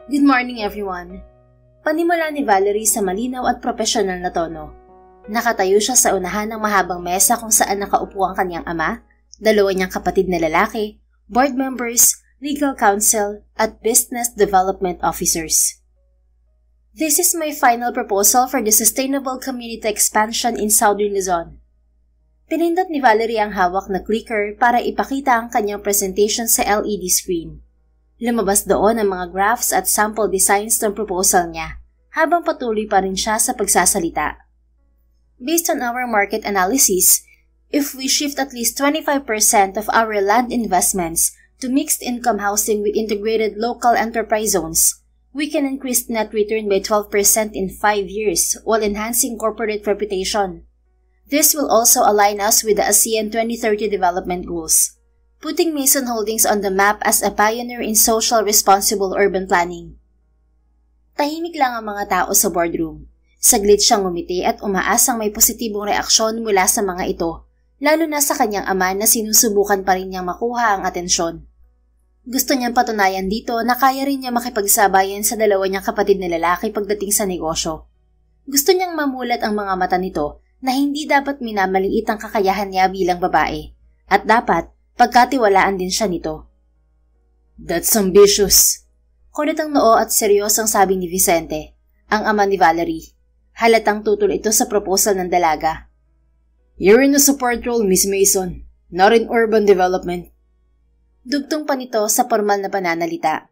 Good morning everyone! Panimula ni Valerie sa malinaw at profesional na tono. Nakatayo siya sa unahan ng mahabang mesa kung saan nakaupo ang kanyang ama, dalawa niyang kapatid na lalaki, board members, legal counsel, at business development officers. This is my final proposal for the sustainable community expansion in Southern Luzon. Pinindot ni Valerie ang hawak na clicker para ipakita ang kanyang presentation sa LED screen. Lumabas doon ang mga graphs at sample designs ng proposal niya, habang patuloy pa rin siya sa pagsasalita. Based on our market analysis, if we shift at least 25% of our land investments to mixed-income housing with integrated local enterprise zones, we can increase net return by 12% in 5 years while enhancing corporate reputation. This will also align us with the ASEAN 2030 development goals, putting Mason Holdings on the map as a pioneer in social responsible urban planning. Tahimik lang ang mga tao sa boardroom. Saglit siyang ngumiti at umaasang may positibong reaksyon mula sa mga ito, lalo na sa kanyang ama na sinusubukan pa rin niyang makuha ang atensyon. Gusto niyang patunayan dito na kaya rin niya makipagsabayan sa dalawa niyang kapatid na lalaki pagdating sa negosyo. Gusto niyang mamulat ang mga mata nito na hindi dapat minamaliit ang kakayahan niya bilang babae, at dapat pagkatiwalaan din siya nito. That's ambitious. Kunit ang noo at seryosang sabi ni Vicente, ang ama ni Valerie. Halatang tutol ito sa proposal ng dalaga. You're in a support role, Miss Mason, not in urban development. Dugtong pa nito sa formal na pananalita.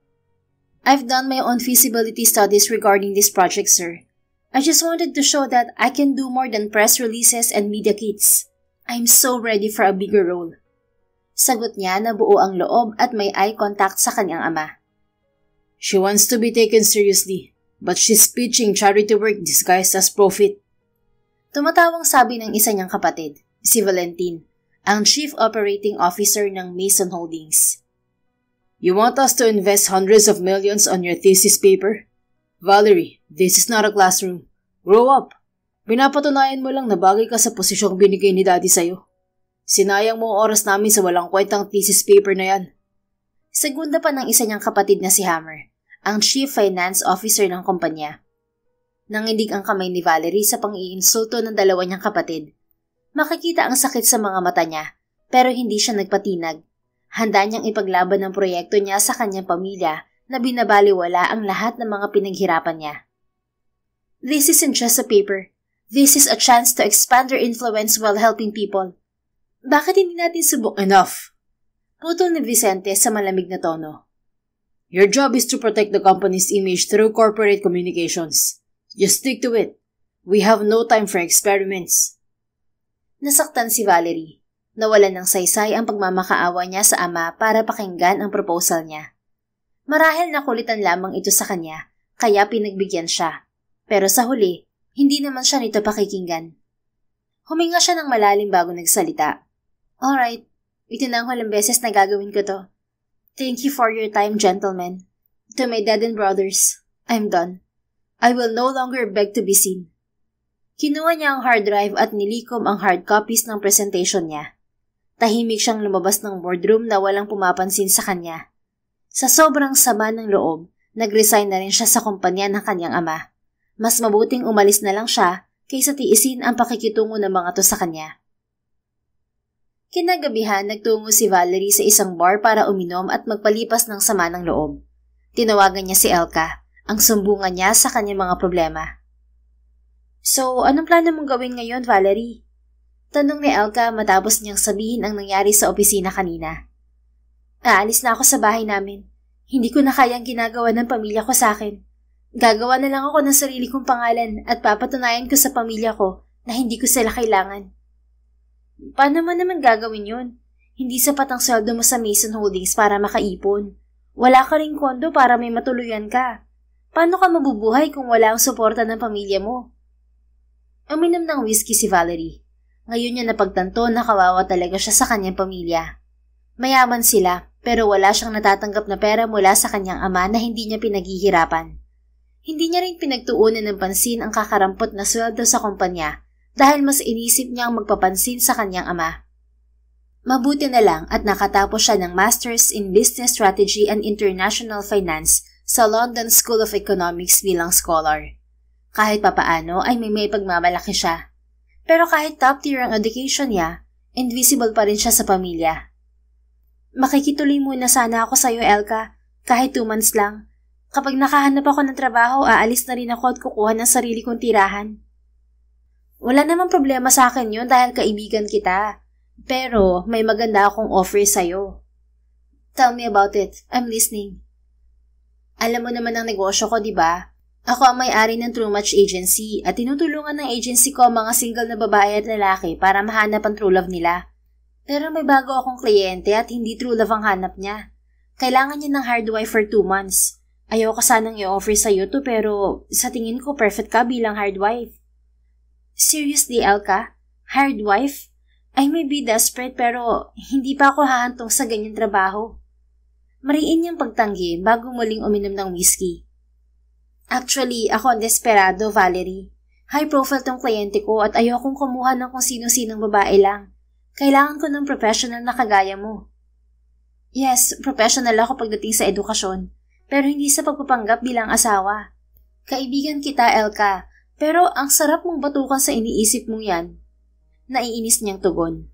I've done my own feasibility studies regarding this project, sir. I just wanted to show that I can do more than press releases and media kits. I'm so ready for a bigger role. Sagot niya na buo ang loob at may eye contact sa kanyang ama. She wants to be taken seriously, but she's pitching charity work disguised as profit. Tumatawang sabi ng isa niyang kapatid, si Valentin, ang Chief Operating Officer ng Mason Holdings. You want us to invest hundreds of millions on your thesis paper? Valerie, this is not a classroom. Grow up. Pinapatunayan mo lang na bagay ka sa posisyong binigay ni Daddy sa'yo. Sinayang mo ang oras namin sa walang kwentang thesis paper na yan. Segunda pa ng isa niyang kapatid na si Hammer, ang Chief Finance Officer ng kumpanya. Nangindig ang kamay ni Valerie sa pang-iinsulto ng dalawa niyang kapatid. Makikita ang sakit sa mga mata niya, pero hindi siya nagpatinag. Handa niyang ipaglaban ang proyekto niya sa kanyang pamilya na binabaliwala ang lahat ng mga pinaghirapan niya. This isn't just a paper. This is a chance to expand their influence while helping people. Bakit hindi natin subok enough? Putol ni Vicente sa malamig na tono. Your job is to protect the company's image through corporate communications. Just stick to it. We have no time for experiments. Nasaktan si Valerie. Nawalan ng saysay ang pagmamakaawa niya sa ama para pakinggan ang proposal niya. Marahil nakulitan lamang ito sa kanya, kaya pinagbigyan siya. Pero sa huli, hindi naman siya nito pakikinggan. Huminga siya ng malalim bago nagsalita. Alright, ito na ang huling beses na gagawin ko to. Thank you for your time, gentlemen. To my dad and brothers, I'm done. I will no longer beg to be seen. Kinuha niya ang hard drive at nilikom ang hard copies ng presentation niya. Tahimik siyang lumabas ng boardroom na walang pumapansin sa kanya. Sa sobrang sama ng loob, nag-resign na rin siya sa kumpanya ng kanyang ama. Mas mabuting umalis na lang siya kaysa tiisin ang pakikitungo ng mga to sa kanya. Kinagabihan, nagtungo si Valerie sa isang bar para uminom at magpalipas ng sama ng loob. Tinawagan niya si Elka, ang sumbungan niya sa kanyang mga problema. So, anong plano mong gawin ngayon, Valerie? Tanong ni Elka matapos niyang sabihin ang nangyari sa opisina kanina. Aalis na ako sa bahay namin. Hindi ko na kayang ginagawa ng pamilya ko sa akin. Gagawa na lang ako ng sarili kong pangalan at papatunayan ko sa pamilya ko na hindi ko sila kailangan. Paano mo naman gagawin yun? Hindi sapat ang sweldo mo sa Mason Holdings para makaipon. Wala ka ring kondo para may matuluyan ka. Paano ka mabubuhay kung wala ang suporta ng pamilya mo? Uminom ng whiskey si Valerie. Ngayon niya napagtanto na kawawa talaga siya sa kanyang pamilya. Mayaman sila, pero wala siyang natatanggap na pera mula sa kanyang ama na hindi niya pinaghihirapan. Hindi niya rin pinagtuunan ng pansin ang kakarampot na sweldo sa kumpanya dahil mas inisip niya ang magpapansin sa kanyang ama. Mabuti na lang at nakatapos siya ng Masters in Business Strategy and International Finance sa London School of Economics bilang scholar. Kahit papaano ay may pagmamalaki siya. Pero kahit top tier ang education niya, invisible pa rin siya sa pamilya. Makikituloy muna sana ako sa'yo, Elka, kahit 2 months lang. Kapag nakahanap ako ng trabaho, aalis na rin ako at kukuha ng sarili kong tirahan. Wala namang problema sa akin yun dahil kaibigan kita. Pero may maganda akong offer sa'yo. Tell me about it. I'm listening. Alam mo naman ang negosyo ko, di ba? Ako ang may-ari ng True Match Agency at tinutulungan ng agency ko ang mga single na babae at lalaki para mahanap ang true love nila. Pero may bago akong kliyente at hindi true love ang hanap niya. Kailangan niya ng hard wife for 2 months. Ayoko sanang i-offer sa'yo to pero sa tingin ko perfect ka bilang hard wife. Seriously, Elka? Hard wife? I may be desperate pero hindi pa ako hahantong sa ganyang trabaho. Mariin niyang pagtanggi bago muling uminom ng whiskey. Actually, ako ang desperado, Valerie. High profile tong kliyente ko at ayokong kumuha ng kung sino-sinong babae lang. Kailangan ko ng professional na kagaya mo. Yes, professional ako pagdating sa edukasyon, pero hindi sa pagpapanggap bilang asawa. Kaibigan kita, Elka, pero ang sarap mong batukan sa iniisip mo yan. Naiinis niyang tugon.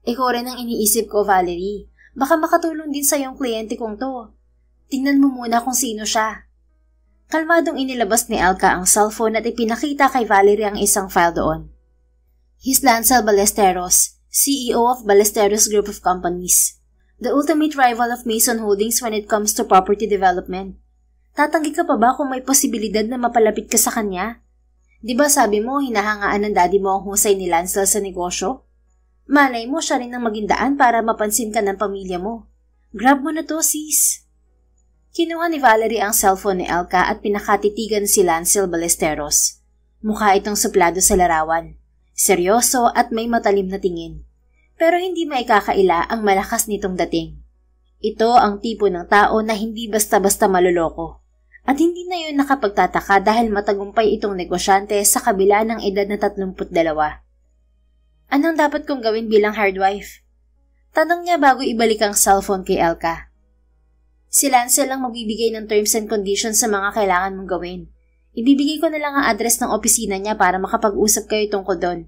Ikaw rin ang iniisip ko, Valerie. Baka makatulong din sa iyong kliyente kong to. Tingnan mo muna kung sino siya. Kalmadong inilabas ni Elka ang cellphone at ipinakita kay Valerie ang isang file doon. He's Lancel Ballesteros, CEO of Ballesteros Group of Companies. The ultimate rival of Mason Holdings when it comes to property development. Tatanggi ka pa ba kung may posibilidad na mapalapit ka sa kanya? Di ba sabi mo hinahangaan ng daddy mo ang husay ni Lancel sa negosyo? Malay mo siya rin ang maging daan para mapansin ka ng pamilya mo. Grab mo na to, sis. Kinuha ni Valerie ang cellphone ni Elka at pinakatitigan si Lancel Ballesteros. Mukha itong suplado sa larawan. Seryoso at may matalim na tingin. Pero hindi maikakaila ang malakas nitong dating. Ito ang tipo ng tao na hindi basta-basta maluloko. At hindi na yun nakapagtataka dahil matagumpay itong negosyante sa kabila ng edad na 32. Anong dapat kong gawin bilang hard wife? Tanong niya bago ibalik ang cellphone kay Elka. Si Lancel lang magbibigay ng terms and conditions sa mga kailangan mong gawin. Ibibigay ko na lang ang address ng opisina niya para makapag-usap kayo tungkol doon.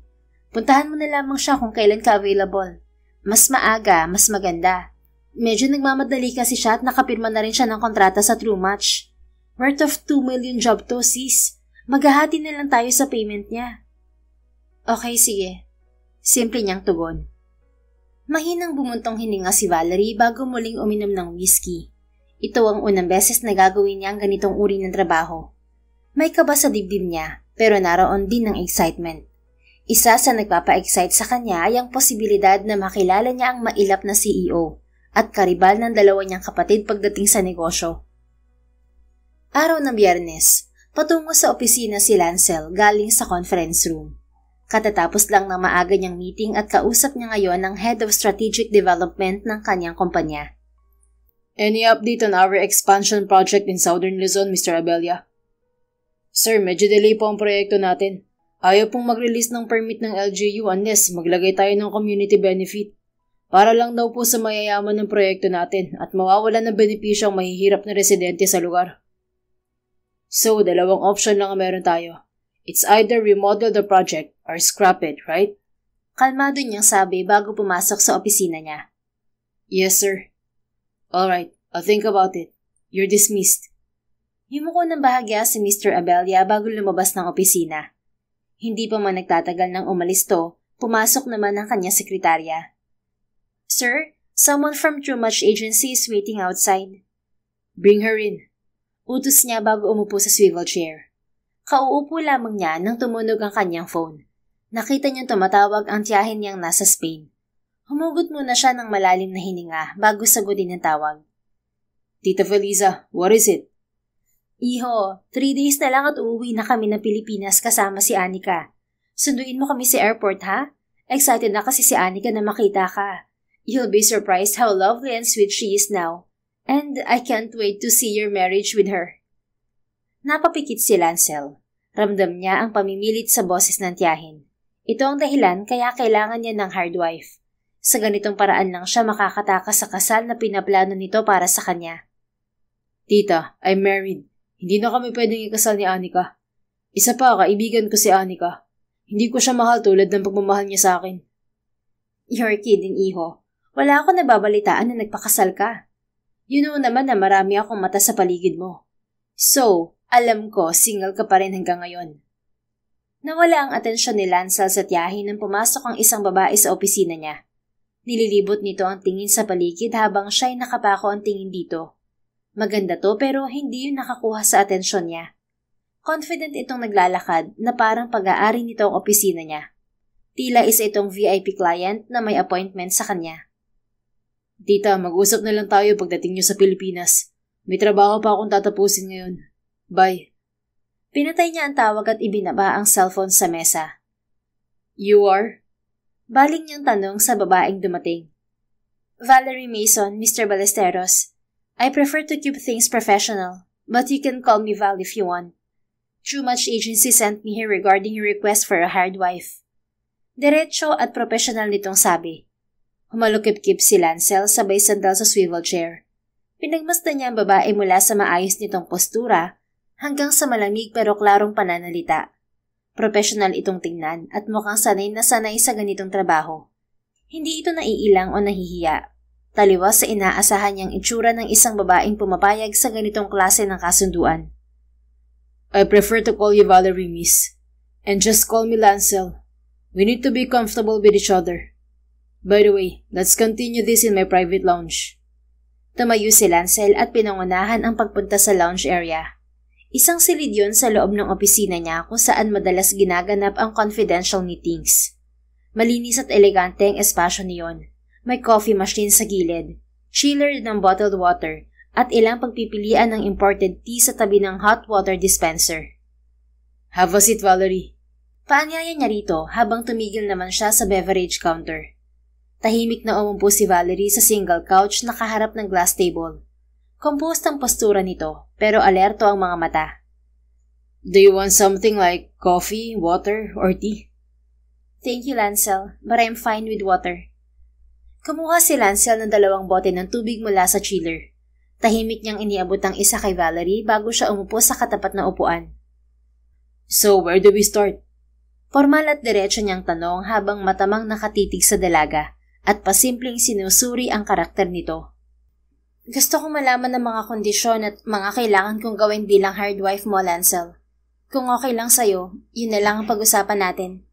Puntahan mo na lamang siya kung kailan ka available. Mas maaga, mas maganda. Medyo nagmamadali kasi siya at nakapirma na rin siya ng kontrata sa True Match. Worth of 2 million job to, sis. Maghahati na lang tayo sa payment niya. Okay, sige. Simple niyang tugon. Mahinang bumuntong hininga si Valerie bago muling uminom ng whiskey. Ito ang unang beses na gagawin niya ang ganitong uri ng trabaho. May kaba sa dibdib niya, pero naroon din ng excitement. Isa sa nagpapa-excite sa kanya ay ang posibilidad na makilala niya ang mailap na CEO at karibal ng dalawa niyang kapatid pagdating sa negosyo. Araw ng Biyernes, patungo sa opisina si Lancel galing sa conference room. Katatapos lang ng maaga niyang meeting at kausap niya ngayon ang Head of Strategic Development ng kanyang kumpanya. Any update on our expansion project in Southern Luzon, Mr. Abella? Sir, medyo delay po ang proyekto natin. Ayaw pong mag-release ng permit ng LGU unless maglagay tayo ng community benefit. Para lang daw po sa mayayaman ng proyekto natin at mawawalan ng benepisyo ang mahihirap na residente sa lugar. So, 2 option lang ang meron tayo. It's either remodel the project or scrap it, right? Kalmado niyang sabi bago pumasok sa opisina niya. Yes, sir. Alright, I'll think about it. You're dismissed. Yumuko ng bahagya si Mr. Abella bago lumabas ng opisina. Hindi pa man nagtatagal nang umalis to, pumasok naman ang kanyang sekretarya. Sir, someone from True Match Agency is waiting outside. Bring her in. Utos niya bago umupo sa swivel chair. Kauupo lamang niya nang tumunog ang kanyang phone. Nakita niyang tumatawag ang tiyahin niyang nasa Spain. Humugot muna siya ng malalim na hininga bago sagutin ang tawag. Tita Feliza, what is it? Iho, 3 days na lang at uuwi na kami ng Pilipinas kasama si Anika. Sunduin mo kami sa airport, ha? Excited na kasi si Anika na makita ka. You'll be surprised how lovely and sweet she is now. And I can't wait to see your marriage with her. Napapikit si Lancel. Ramdam niya ang pamimilit sa boses ng tiyahin. Ito ang dahilan kaya kailangan niya ng hard wife. Sa ganitong paraan lang siya makakatakas sa kasal na pinaplano nito para sa kanya. Tita, I'm married. Hindi na kami pwedeng ikasal ni Anika. Isa pa, kaibigan ko si Anika. Hindi ko siya mahal tulad ng pagmamahal niya sa akin. You're kidding, iho. Wala ako nababalitaan na nagpakasal ka. You know naman na marami akong mata sa paligid mo. So, alam ko, single ka pa rin hanggang ngayon. Nawala ang atensyon ni Lancel sa tiyahin nang pumasok ang isang babae sa opisina niya. Nililibot nito ang tingin sa paligid habang siya'y nakapako ang tingin dito. Maganda to pero hindi yun nakakuha sa atensyon niya. Confident itong naglalakad na parang pag-aari nito ang opisina niya. Tila isa itong VIP client na may appointment sa kanya. Tita, mag-usap na lang tayo pagdating niyo sa Pilipinas. May trabaho pa akong tatapusin ngayon. Bye. Pinatay niya ang tawag at ibinaba ang cellphone sa mesa. You are? Baling niyang tanong sa babaeng dumating. Valerie Mason, Mr. Ballesteros. I prefer to keep things professional, but you can call me Val if you want. True Match Agency sent me here regarding your request for a hired wife. Diretso at professional nitong sabi. Humalukip-kip si Lancel sabay sandal sa swivel chair. Pinagmasdan niya ang babae mula sa maayos nitong postura hanggang sa malamig pero klarong pananalita. Professional itong tingnan at mukhang sanay na sanay sa ganitong trabaho. Hindi ito naiilang o nahihiya. Taliwas sa inaasahan niyang itsura ng isang babaeng pumapayag sa ganitong klase ng kasunduan. I prefer to call you Valerie, miss. And just call me Lancel. We need to be comfortable with each other. By the way, let's continue this in my private lounge. Tumayo si Lancel at pinangunahan ang pagpunta sa lounge area. Isang silid yun sa loob ng opisina niya kung saan madalas ginaganap ang confidential meetings. Malinis at elegante ang espasyo niyon. May coffee machine sa gilid, chiller ng bottled water, at ilang pagpipilian ng imported tea sa tabi ng hot water dispenser. Have a seat, Valerie. Paanyaya niya rito habang tumigil naman siya sa beverage counter. Tahimik na umumpo si Valerie sa single couch na kaharap ng glass table. Composed ang postura nito, pero alerto ang mga mata. Do you want something like coffee, water, or tea? Thank you, Lancel, but I'm fine with water. Kumuha si Lancel ng 2 bote ng tubig mula sa chiller. Tahimik niyang iniabot ang isa kay Valerie bago siya umupo sa katapat na upuan. So, where do we start? Formal at diretso niyang tanong habang matamang nakatitig sa dalaga at pasimpleng sinusuri ang karakter nito. Gusto kong malaman ng mga kondisyon at mga kailangan kong gawin bilang hard wife mo, Lancel. Kung okay lang sa'yo, yun na lang ang pag-usapan natin.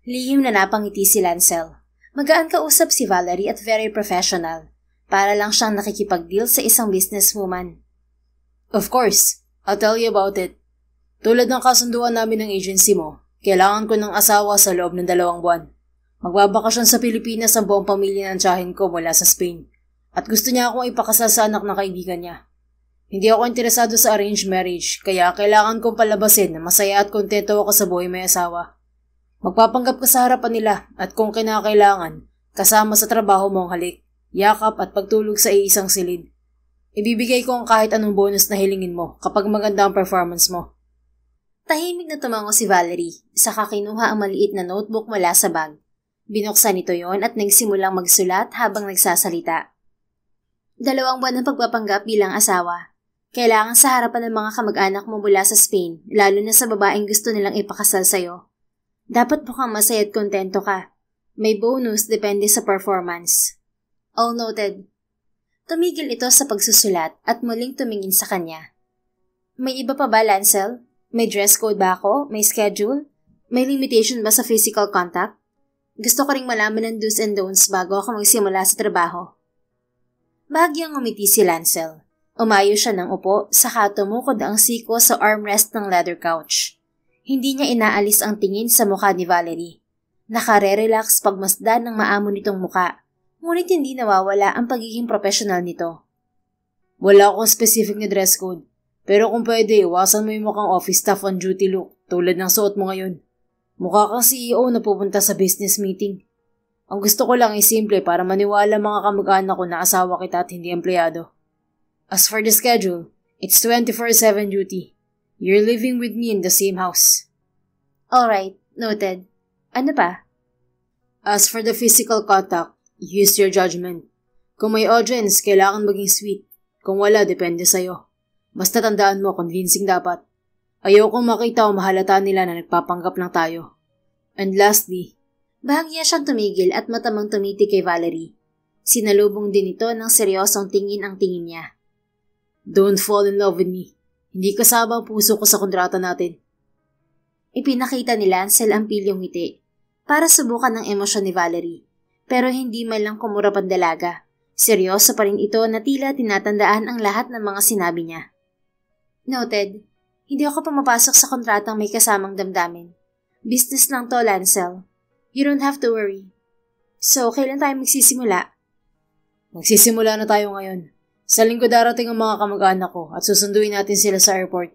Lihim na napangiti si Lancel. Magaan kausap si Valerie at very professional. Para lang siyang nakikipag-deal sa isang businesswoman. Of course, I'll tell you about it. Tulad ng kasunduan namin ng agency mo, kailangan ko ng asawa sa loob ng 2 buwan. Magbabakasyon sa Pilipinas ang buong pamilya ng tiyahin ko mula sa Spain. At gusto niya akong ipakasal sa anak ng kaibigan niya. Hindi ako interesado sa arranged marriage, kaya kailangan kong palabasin na masaya at kontento ako sa buhay may asawa. Magpapanggap ka sa harapan nila at kung kinakailangan, kasama sa trabaho mo ang halik, yakap at pagtulog sa iisang silid. Ibibigay ko ang kahit anong bonus na hilingin mo kapag maganda ang performance mo. Tahimik na tumango si Valerie, saka kinuha ang maliit na notebook mula sa bag. Binuksan nito yon at nagsimulang magsulat habang nagsasalita. 2 buwan ng pagpapanggap bilang asawa. Kailangan sa harapan ng mga kamag-anak mo mula sa Spain, lalo na sa babaeng gusto nilang ipakasal sa'yo. Dapat mukhang masaya at kontento ka. May bonus depende sa performance. All noted. Tumigil ito sa pagsusulat at muling tumingin sa kanya. May iba pa ba, Lancel? May dress code ba ako? May schedule? May limitation ba sa physical contact? Gusto ko ring malaman ng do's and don'ts bago ako magsimula sa trabaho. Bahagyang umiti si Lancel. Umayo siya ng upo, saka tumukod ang siko sa armrest ng leather couch. Hindi niya inaalis ang tingin sa mukha ni Valerie. Nakare-relax pagmasdan ng maamo nitong muka, ngunit hindi nawawala ang pagiging professional nito. Wala akong specific na dress code, pero kung pwede, iwasan mo yung mukhang office staff on duty look tulad ng suot mo ngayon. Mukha kang CEO na pupunta sa business meeting. Ang gusto ko lang ay simple para maniwala mga kamag-anak ko na asawa kita at hindi empleyado. As for the schedule, it's 24/7 duty. You're living with me in the same house. Alright, noted. Ano pa? As for the physical contact, use your judgment. Kung may audience, kailangan maging sweet. Kung wala, depende sa'yo. Basta tandaan mo, convincing dapat. Ayokong makita o mahalata nila na nagpapanggap lang tayo. And lastly, bahagya siyang tumigil at matamang tumiti kay Valerie. Sinalubong din ito ng seryosong tingin ang tingin niya. Don't fall in love with me. Hindi kasama ang puso ko sa kontrata natin. Ipinakita ni Lancel ang pilyong ngiti para subukan ng emosyon ni Valerie. Pero hindi man lang kumura pandalaga. Seryoso pa rin ito na tila tinatandaan ang lahat ng mga sinabi niya. Noted. Hindi ako pumapasok sa kontratang may kasamang damdamin. Business lang to, Lancel. You don't have to worry. So, kailan tayo magsisimula? Magsisimula na tayo ngayon. Sa linggo darating ang mga kamag-anak ko at susunduin natin sila sa airport.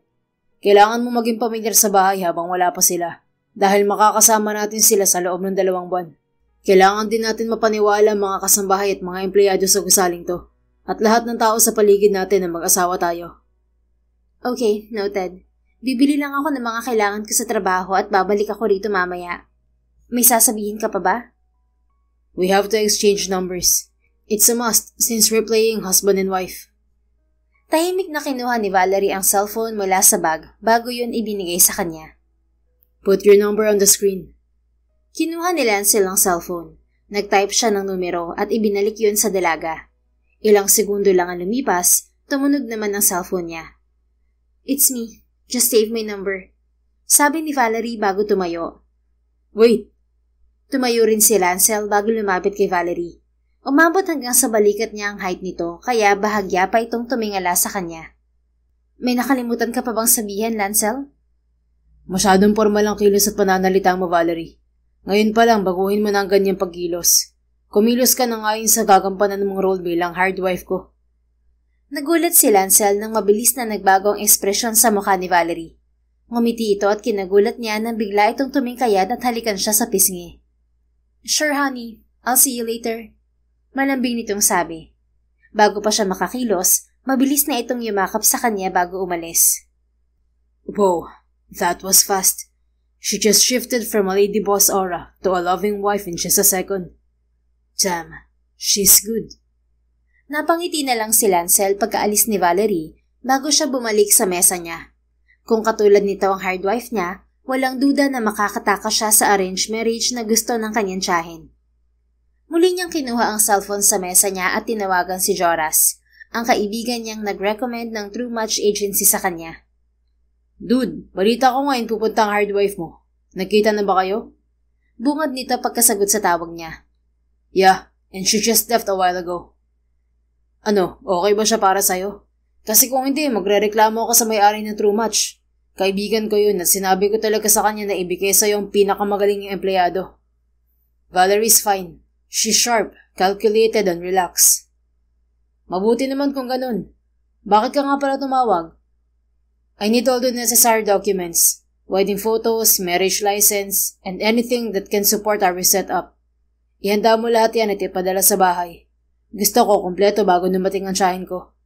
Kailangan mo maging pamilyar sa bahay habang wala pa sila dahil makakasama natin sila sa loob ng 2 buwan. Kailangan din natin mapaniwala ang mga kasambahay at mga empleyado sa gusaling to at lahat ng tao sa paligid natin na mag-asawa tayo. Okay, noted. Bibili lang ako ng mga kailangan ko sa trabaho at babalik ako rito mamaya. May sasabihin ka pa ba? We have to exchange numbers. It's a must since we're playing husband and wife. Tahimik na kinuha ni Valerie ang cellphone mula sa bag bago yun ibinigay sa kanya. Put your number on the screen. Kinuha ni Lancel ang cellphone. Nag-type siya ng numero at ibinalik yun sa dalaga. Ilang segundo lang ang lumipas, tumunog naman ang cellphone niya. It's me. Just save my number. Sabi ni Valerie bago tumayo. Wait. Tumayo rin si Lancel bago lumapit kay Valerie. Umabot hanggang sa balikat niya ang height nito kaya bahagya pa itong tumingala sa kanya. May nakalimutan ka pa bang sabihin, Lancel? Masyadong formal ang kilos at pananalita mo, Valerie. Ngayon pa lang baguhin mo na ang ganyang pagkilos. Kumilos ka na ngayon sa gagampanan mong role bilang hard wife ko. Nagulat si Lancel nang mabilis na nagbago ang ekspresyon sa mukha ni Valerie. Ngumiti ito at kinagulat niya nang bigla itong tumingkayad at halikan siya sa pisngi. Sure, honey. I'll see you later. Malambing nitong sabi. Bago pa siya makakilos, mabilis na itong yumakap sa kanya bago umalis. Wow, that was fast. She just shifted from a lady boss aura to a loving wife in just a second. Damn, she's good. Napangiti na lang si Lancel pagkaalis ni Valerie bago siya bumalik sa mesa niya. Kung katulad nito ang hard wife niya, walang duda na makakataka siya sa arranged marriage na gusto ng kanyang tiyahin. Muli niyang kinuha ang cellphone sa mesa niya at tinawagan si Joras, ang kaibigan niyang nag-recommend ng True Match Agency sa kanya. Dude, balita ko ngayon pupunta ang hard wife mo. Nagkita na ba kayo? Bungad nito pagkasagot sa tawag niya. Yeah, and she just left a while ago. Ano, okay ba siya para sa'yo? Kasi kung hindi, magrereklamo ako sa may-ari ng True Match. Kaibigan ko yun at sinabi ko talaga sa kanya na ibigay sa'yo ang pinakamagaling yung empleyado. Valerie's fine. She's sharp, calculated, and relaxed. Mabuti naman kung ganun. Bakit ka nga pala tumawag? I need all the necessary documents. Wedding photos, marriage license, and anything that can support our setup. Ihanda mo lahat yan at ipadala sa bahay. Gusto ko kompleto bago dumating ang tiyahin ko.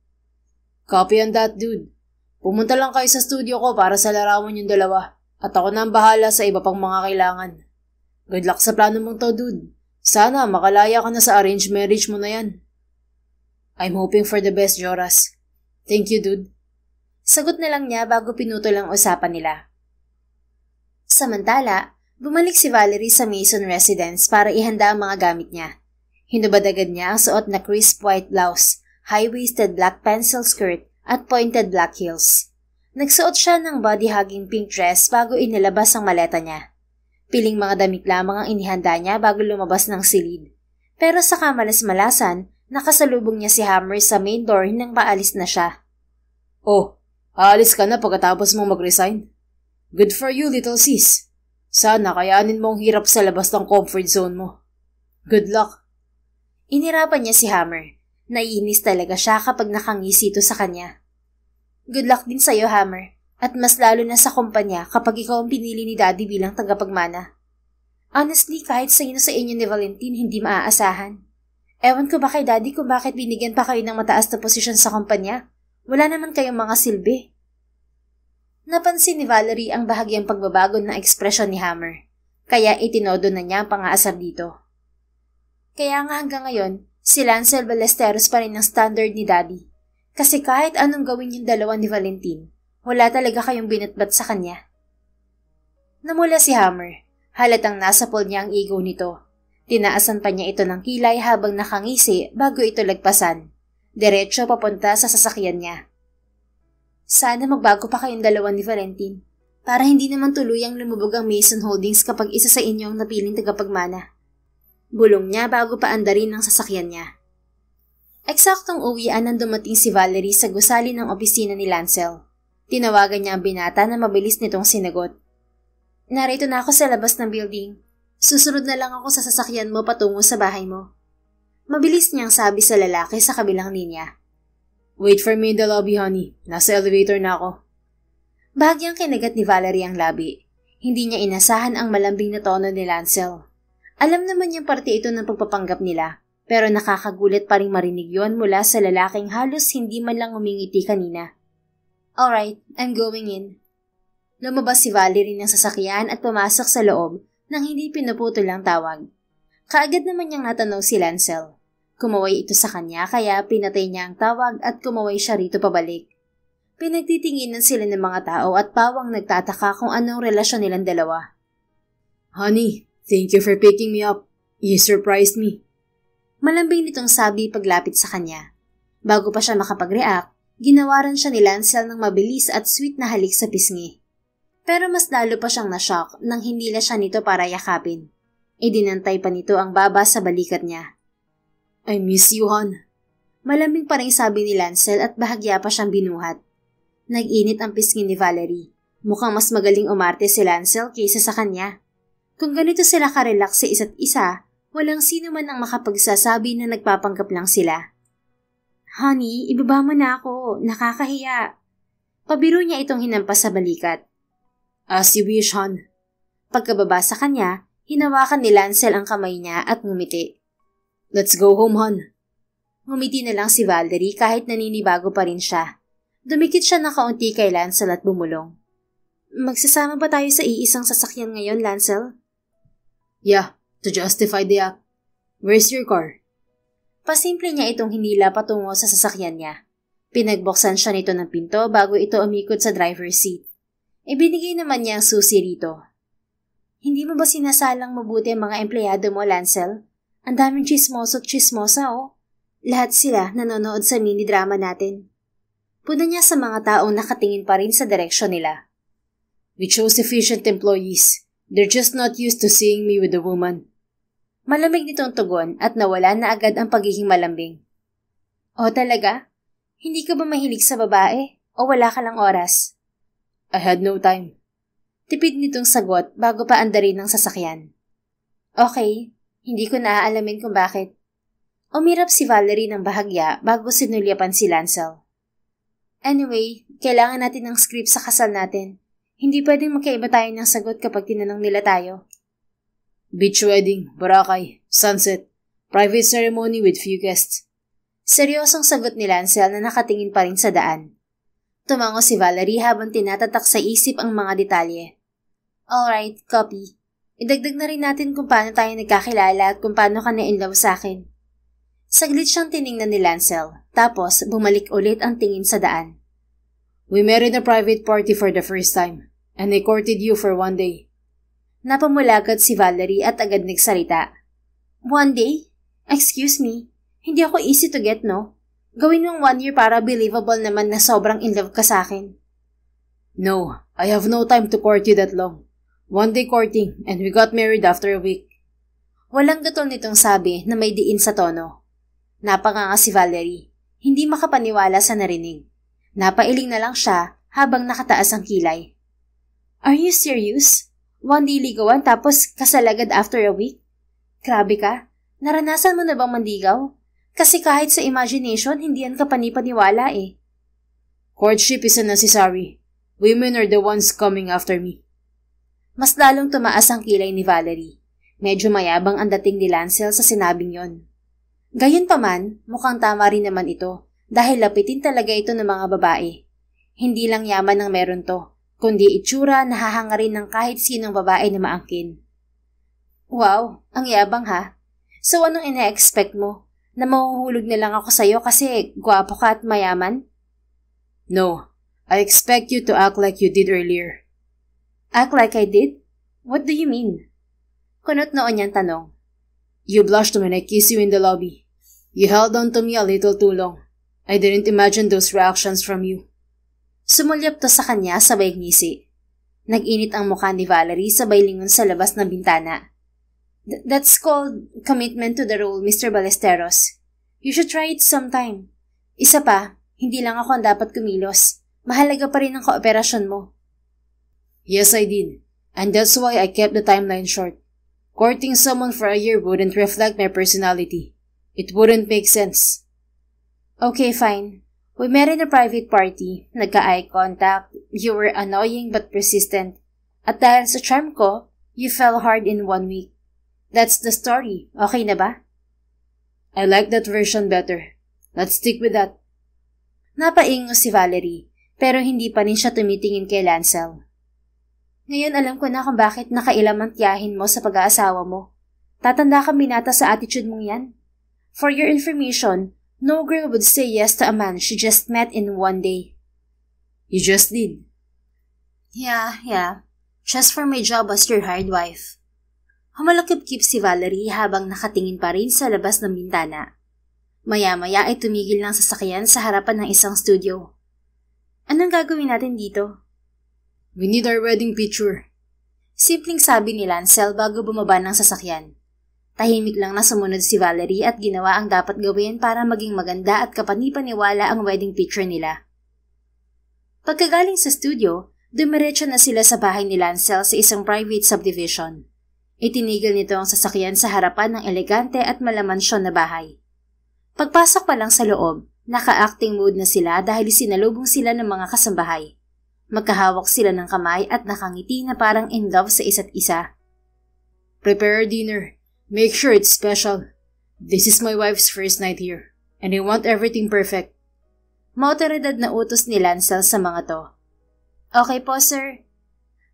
Copy on that, dude. Pumunta lang kayo sa studio ko para sa larawan yung dalawa. At ako na ang bahala sa iba pang mga kailangan. Good luck sa plano mong to, dude. Sana makalaya ka na sa arranged marriage mo na yan. I'm hoping for the best, Joras. Thank you, dude. Sagot na lang niya bago pinutol ang usapan nila. Samantala, bumalik si Valerie sa Mason residence para ihanda ang mga gamit niya. Hinubad agad niya ang suot na crisp white blouse, high-waisted black pencil skirt at pointed black heels. Nagsuot siya ng body-hugging pink dress bago inilabas ang maleta niya. Piling mga damit lamang ang inihanda niya bago lumabas ng silid. Pero sa kamalas-malasan, nakasalubong niya si Hammer sa main door nang paalis na siya. Oh, aalis ka na pagkatapos mong mag-resign? Good for you, little sis. Sana kayanin mo ang hirap sa labas ng comfort zone mo. Good luck. Inirapan niya si Hammer. Naiinis talaga siya kapag nakangisi ito sa kanya. Good luck din sa'yo, Hammer. At mas lalo na sa kumpanya kapag ikaw ang pinili ni Daddy bilang tagapagmana. Honestly, kahit sa inyo ni Valentin, hindi maaasahan. Ewan ko ba kay Daddy kung bakit binigyan pa kayo ng mataas na posisyon sa kumpanya? Wala naman kayong mga silbi. Napansin ni Valerie ang bahagyang pagbabago ng ekspresyon ni Hammer, kaya itinodo na niya ang pang-aasar dito. Kaya nga hanggang ngayon, si Lancel Ballesteros pa rin ang standard ni Daddy. Kasi kahit anong gawin yung dalawa ni Valentin, wala talaga kayong binatbat sa kanya. Namula si Hammer. Halatang nasa pool niya ang ego nito. Tinaasan pa niya ito ng kilay habang nakangisi bago ito lagpasan. Diretso papunta sa sasakyan niya. Sana magbago pa kayong dalawa ni Valentin para hindi naman tuluyang lumubog ang Mason Holdings kapag isa sa inyo ang napiling tagapagmana. Bulong niya bago pa andarin ang sasakyan niya. Eksaktong uwian nang dumating si Valerie sa gusali ng opisina ni Lancel. Tinawagan niya ang binata na mabilis nitong sinagot. Narito na ako sa labas ng building. Susunod na lang ako sa sasakyan mo patungo sa bahay mo. Mabilis niyang sabi sa lalaki sa kabilang linya. Wait for me in the lobby, honey. Nasa elevator na ako. Bahagyang kinagat ni Valerie ang labi. Hindi niya inasahan ang malambing na tono ni Lancel. Alam naman niyang parte ito ng pagpapanggap nila, pero nakakagulat pa rin marinig yon mula sa lalaking halos hindi man lang umingiti kanina. Alright, I'm going in. Lumabas si Valerie ng sasakyan at pumasok sa loob nang hindi pinuputol ang tawag. Kaagad naman niyang natanong si Lancel. Kumaway ito sa kanya kaya pinatay niya ang tawag at kumaway siya rito pabalik. Pinagtitinginan sila ng mga tao at pawang nagtataka kung anong relasyon nilang dalawa. Honey, thank you for picking me up. You surprised me. Malambing nitong sabi paglapit sa kanya. Bago pa siya makapag-react, ginawaran siya ni Lancel ng mabilis at sweet na halik sa pisngi. Pero mas lalo pa siyang na-shock nang hinila siya nito para yakapin. Idinantay pa nito ang baba sa balikat niya. I miss you, hon. Malambing pa rin sabi ni Lancel at bahagya pa siyang binuhat. Nag-init ang pisngi ni Valerie. Mukhang mas magaling umarte si Lancel kaysa sa kanya. Kung ganito sila karelax sa isa't isa, walang sino man ang makapagsasabi na nagpapanggap lang sila. Honey, ibaba mo na ako. Nakakahiya. Pabiro niya itong hinampas sa balikat. As you wish, hon. Pagkababa sa kanya, hinawakan ni Lancel ang kamay niya at ngumiti. Let's go home, hon. Ngumiti na lang si Valerie kahit naninibago pa rin siya. Dumikit siya ng kaunti kay Lancel at bumulong. Magsasama ba tayo sa iisang sasakyan ngayon, Lancel? Yeah, to justify the act. Where's your car? Pasimple niya itong hinila patungo sa sasakyan niya. Pinagbuksan siya nito ng pinto bago ito umikot sa driver's seat. Ibinigay naman niya ang susi rito. Hindi mo ba sinasalang mabuti ang mga empleyado mo, Lancel? Ang daming chismoso at chismosa, oh. Lahat sila nanonood sa mini-drama natin. Puna niya sa mga taong nakatingin pa rin sa direksyon nila. We chose efficient employees. They're just not used to seeing me with a woman. Malamig nitong tugon at nawala na agad ang pagiging malambing. O talaga? Hindi ka ba mahilig sa babae? O wala ka lang oras? I had no time. Tipid nitong sagot bago pa andarin ng sasakyan. Okay, hindi ko naaalamin kung bakit. Umirap si Valerie ng bahagya bago sinulyapan si Lancel. Anyway, kailangan natin ng script sa kasal natin. Hindi pwedeng magkaiba tayo ng sagot kapag tinanong nila tayo. Beach wedding, Boracay, sunset, private ceremony with few guests. Seryosong sagot ni Lancel na nakatingin pa rin sa daan. Tumango si Valerie habang tinatatak sa isip ang mga detalye. Alright, copy. Idagdag na rin natin kung paano tayo nagkakilala at kung paano ka na-inlove sa akin. Saglit siyang tiningnan ni Lancel, tapos bumalik ulit ang tingin sa daan. We met in a private party for the first time, and I courted you for 1 day. Napamulagat si Valerie at agad nagsalita. 1 day? Excuse me, hindi ako easy to get, no? Gawin mong 1 year para believable naman na sobrang in love ka sa akin. No, I have no time to court you that long. 1 day courting, and we got married after a week. Walang gatol nitong sabi na may diin sa tono. Napanganga si Valerie, hindi makapaniwala sa narinig. Napailing na lang siya habang nakataas ang kilay. Are you serious? 1 day ligawan tapos kasalagad after a week? Grabe ka, naranasan mo na bang mandigaw? Kasi kahit sa imagination, hindi yan kapanipaniwala eh. Courtship is unnecessary. Women are the ones coming after me. Mas lalong tumaas ang kilay ni Valerie. Medyo mayabang ang dating ni Lancel sa sinabing yon. Gayunpaman, mukhang tama rin naman ito dahil lapitin talaga ito ng mga babae. Hindi lang yaman ang meron to, kundi itsura na hahangarin ng kahit sinong babae na maangkin. Wow, ang yabang ha. So anong ina-expect mo? Na mahuhulog na lang ako sa'yo kasi gwapo ka at mayaman? No, I expect you to act like you did earlier. Act like I did? What do you mean? Kunot noon niyang tanong. You blushed when I kissed you in the lobby. You held on to me a little too long. I didn't imagine those reactions from you. Sumulyap to sa kanya sabay ngisi. Nag-init ang mukha ni Valerie sabay lingon sa labas ng bintana. That's called commitment to the role, Mr. Ballesteros. You should try it sometime. Isa pa, hindi lang ako ang dapat kumilos. Mahalaga pa rin ang kooperasyon mo. Yes, I did. And that's why I kept the timeline short. Courting someone for a year wouldn't reflect my personality. It wouldn't make sense. Okay, fine. We met in a private party. Nagka-eye contact. You were annoying but persistent. At dahil sa charm ko, you fell hard in 1 week. That's the story. Okay na ba? I like that version better. Let's stick with that. Napaingo si Valerie, pero hindi pa rin siya tumitingin kay Lancel. Ngayon alam ko na kung bakit nakailam ang tiyahin mo sa pag-aasawa mo. Tatanda kang binata sa attitude mong yan. For your information, no girl would say yes to a man she just met in 1 day. You just did. Yeah. Just for my job as your hired wife. Humalakip-kip si Valerie habang nakatingin pa rin sa labas ng bintana. Maya-maya ay tumigil ng sasakyan sa harapan ng isang studio. Anong gagawin natin dito? We need our wedding picture. Simpleng sabi ni Lancel bago bumaba ng sasakyan. Tahimik lang na sumunod si Valerie at ginawa ang dapat gawin para maging maganda at kapanipaniwala ang wedding picture nila. Pagkagaling sa studio, dumiretso na sila sa bahay ni Lancel sa isang private subdivision. Itinigil nito ang sasakyan sa harapan ng elegante at malamansyon na bahay. Pagpasok pa lang sa loob, naka-acting mood na sila dahil sinalubong sila ng mga kasambahay. Magkahawak sila ng kamay at nakangiti na parang in love sa isa't isa. Prepare our dinner. Make sure it's special. This is my wife's first night here, and I want everything perfect. Maotoridad na utos ni Lancel sa mga to. Okay po, sir.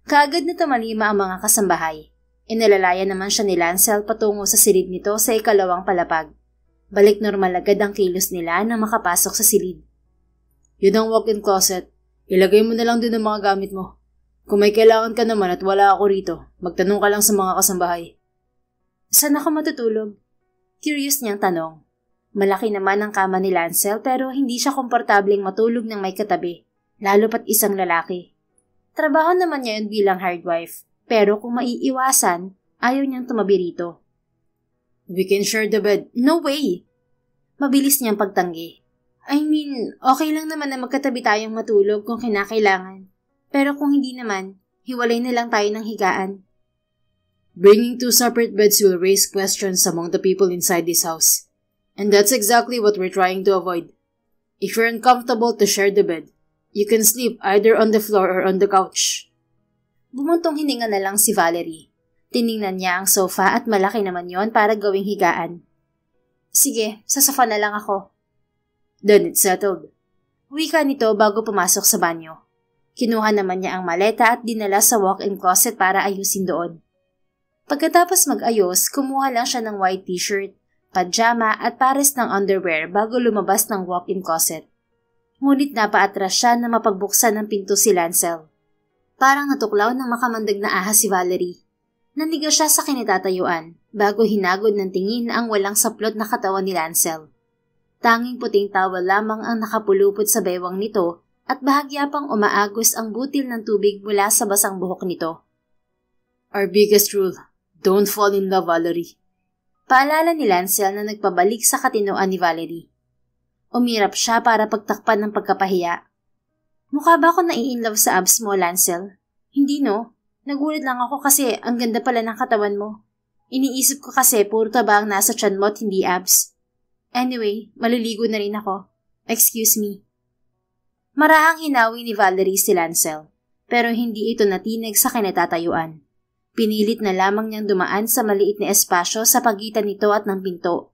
Kaagad na tumalima ang mga kasambahay. Inalalaya naman siya ni Lancel patungo sa silid nito sa ikalawang palapag. Balik normal agad ang kilos nila nang makapasok sa silid. Yun ang walk-in closet. Ilagay mo na lang din ang mga gamit mo. Kung may kailangan ka naman at wala ako rito, magtanong ka lang sa mga kasambahay. Saan ako matutulog? Curious niyang tanong. Malaki naman ang kama ni Lancel pero hindi siya komportableng matulog ng may katabi, lalo pat isang lalaki. Trabaho naman niya yun bilang hard wife. Pero kung maiiwasan, ayaw niyang tumabi rito. We can share the bed. No way! Mabilis niyang pagtanggi. I mean, okay lang naman na magkatabi tayong matulog kung kinakailangan. Pero kung hindi naman, hiwalay na lang tayo ng higaan. Bringing 2 separate beds will raise questions among the people inside this house. And that's exactly what we're trying to avoid. If you're uncomfortable to share the bed, you can sleep either on the floor or on the couch. Bumuntong hininga na lang si Valerie. Tiningnan niya ang sofa at malaki naman yon para gawing higaan. Sige, sa sofa na lang ako. Then it's settled. Wika nito bago pumasok sa banyo. Kinuha naman niya ang maleta at dinala sa walk-in closet para ayusin doon. Pagkatapos mag-ayos, kumuha lang siya ng white t-shirt, pajama at pares ng underwear bago lumabas ng walk-in closet. Ngunit napaatras siya na mapagbuksan ng pinto si Lancel. Parang natuklaw ng makamandag na ahas si Valerie. Nanligaw siya sa kinitatayuan bago hinagod ng tingin na ang walang saplot na katawan ni Lancel. Tanging puting towel lamang ang nakapulupot sa bewang nito at bahagya pang umaagos ang butil ng tubig mula sa basang buhok nito. Our biggest rule, don't fall in love, Valerie. Paalala ni Lancel na nagpabalik sa katinoan ni Valerie. Umirap siya para pagtakpan ng pagkapahiya. Mukha ba ako nai-inlove sa abs mo, Lancel? Hindi no. Nagulat lang ako kasi ang ganda pala ng katawan mo. Iniisip ko kasi puro taba ang nasa tiyan mo at hindi abs. Anyway, maliligo na rin ako. Excuse me. Marahang hinawi ni Valerie si Lancel, pero hindi ito natinig sa kinatatayuan. Pinilit na lamang niyang dumaan sa maliit na espasyo sa pagitan nito at ng pinto.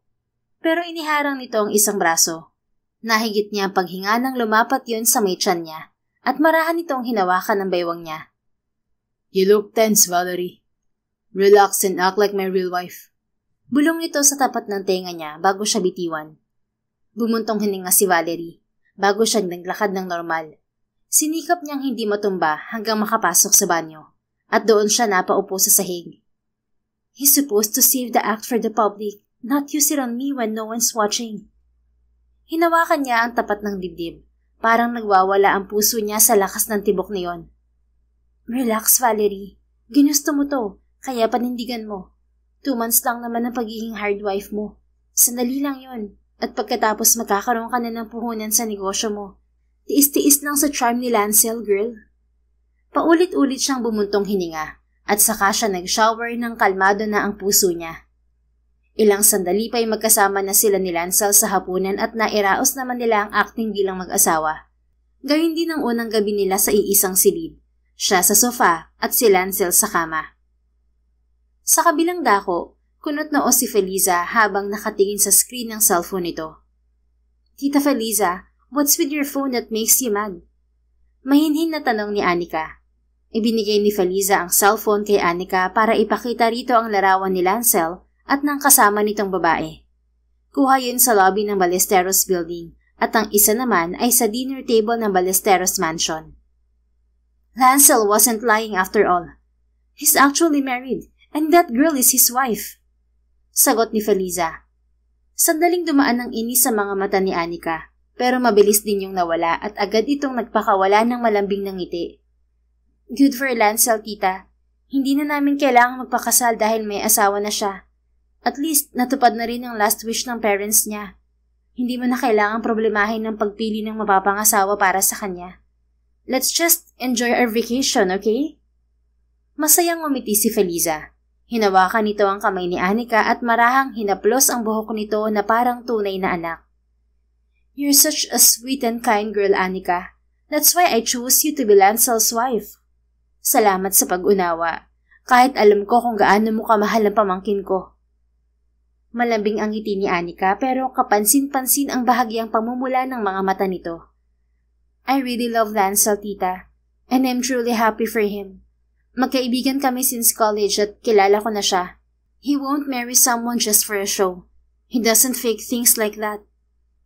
Pero iniharang nito ang isang braso. Nahigit niya ang paghinga nang lumapat yon sa may tiyan niya at marahan nitong hinawakan ng baywang niya. You look tense, Valerie. Relax and act like my real wife. Bulong nito sa tapat ng tenga niya bago siya bitiwan. Bumuntong hininga si Valerie bago siyang naglakad ng normal. Sinikap niyang hindi matumba hanggang makapasok sa banyo at doon siya napaupo sa sahig. He's supposed to save the act for the public, not use it on me when no one's watching. Hinawakan niya ang tapat ng dibdib. Parang nagwawala ang puso niya sa lakas ng tibok niyon. Relax, Valerie. Ginusto mo to, kaya panindigan mo. 2 months lang naman ang pagiging hard wife mo. Sandali lang yon. At pagkatapos magkakaroon ka na ng puhunan sa negosyo mo. Tiis-tiis lang sa charm ni Lancel, girl. Paulit-ulit siyang bumuntong hininga at saka siya nag-shower ng kalmado na ang puso niya. Ilang sandali pa'y magkasama na sila ni Lancel sa hapunan at nairaos naman nila ang acting bilang mag-asawa. Gayun din ang unang gabi nila sa iisang silid. Siya sa sofa at si Lancel sa kama. Sa kabilang dako, kunot noo si Feliza habang nakatingin sa screen ng cellphone nito. Tita Feliza, what's with your phone that makes you mad? Mahinhin na tanong ni Anika. Ibinigay ni Feliza ang cellphone kay Anika para ipakita rito ang larawan ni Lancel at ng kasama nitong babae. Kuha yun sa lobby ng Ballesteros Building at ang isa naman ay sa dinner table ng Ballesteros Mansion. Lancel wasn't lying after all. He's actually married. And that girl is his wife. Sagot ni Feliza. Sandaling dumaan ng inis sa mga mata ni Anika, pero mabilis din yung nawala at agad itong nagpakawala ng malambing ng ngiti. Good for Lancel, tita. Hindi na namin kailangang magpakasal dahil may asawa na siya. At least, natupad na rin ang last wish ng parents niya. Hindi mo na kailangang problemahin ng pagpili ng mapapangasawa para sa kanya. Let's just enjoy our vacation, okay? Masayang umiti si Feliza. Hinawakan nito ang kamay ni Anika at marahang hinaplos ang buhok nito na parang tunay na anak. You're such a sweet and kind girl, Anika. That's why I chose you to be Lancel's wife. Salamat sa pag-unawa, kahit alam ko kung gaano mo kamahal ang pamangkin ko. Malambing ang ngiti ni Anika pero kapansin-pansin ang bahagyang pamumula ng mga mata nito. I really love Lancel, tita, and I'm truly happy for him. Magkaibigan kami since college at kilala ko na siya. He won't marry someone just for a show. He doesn't fake things like that.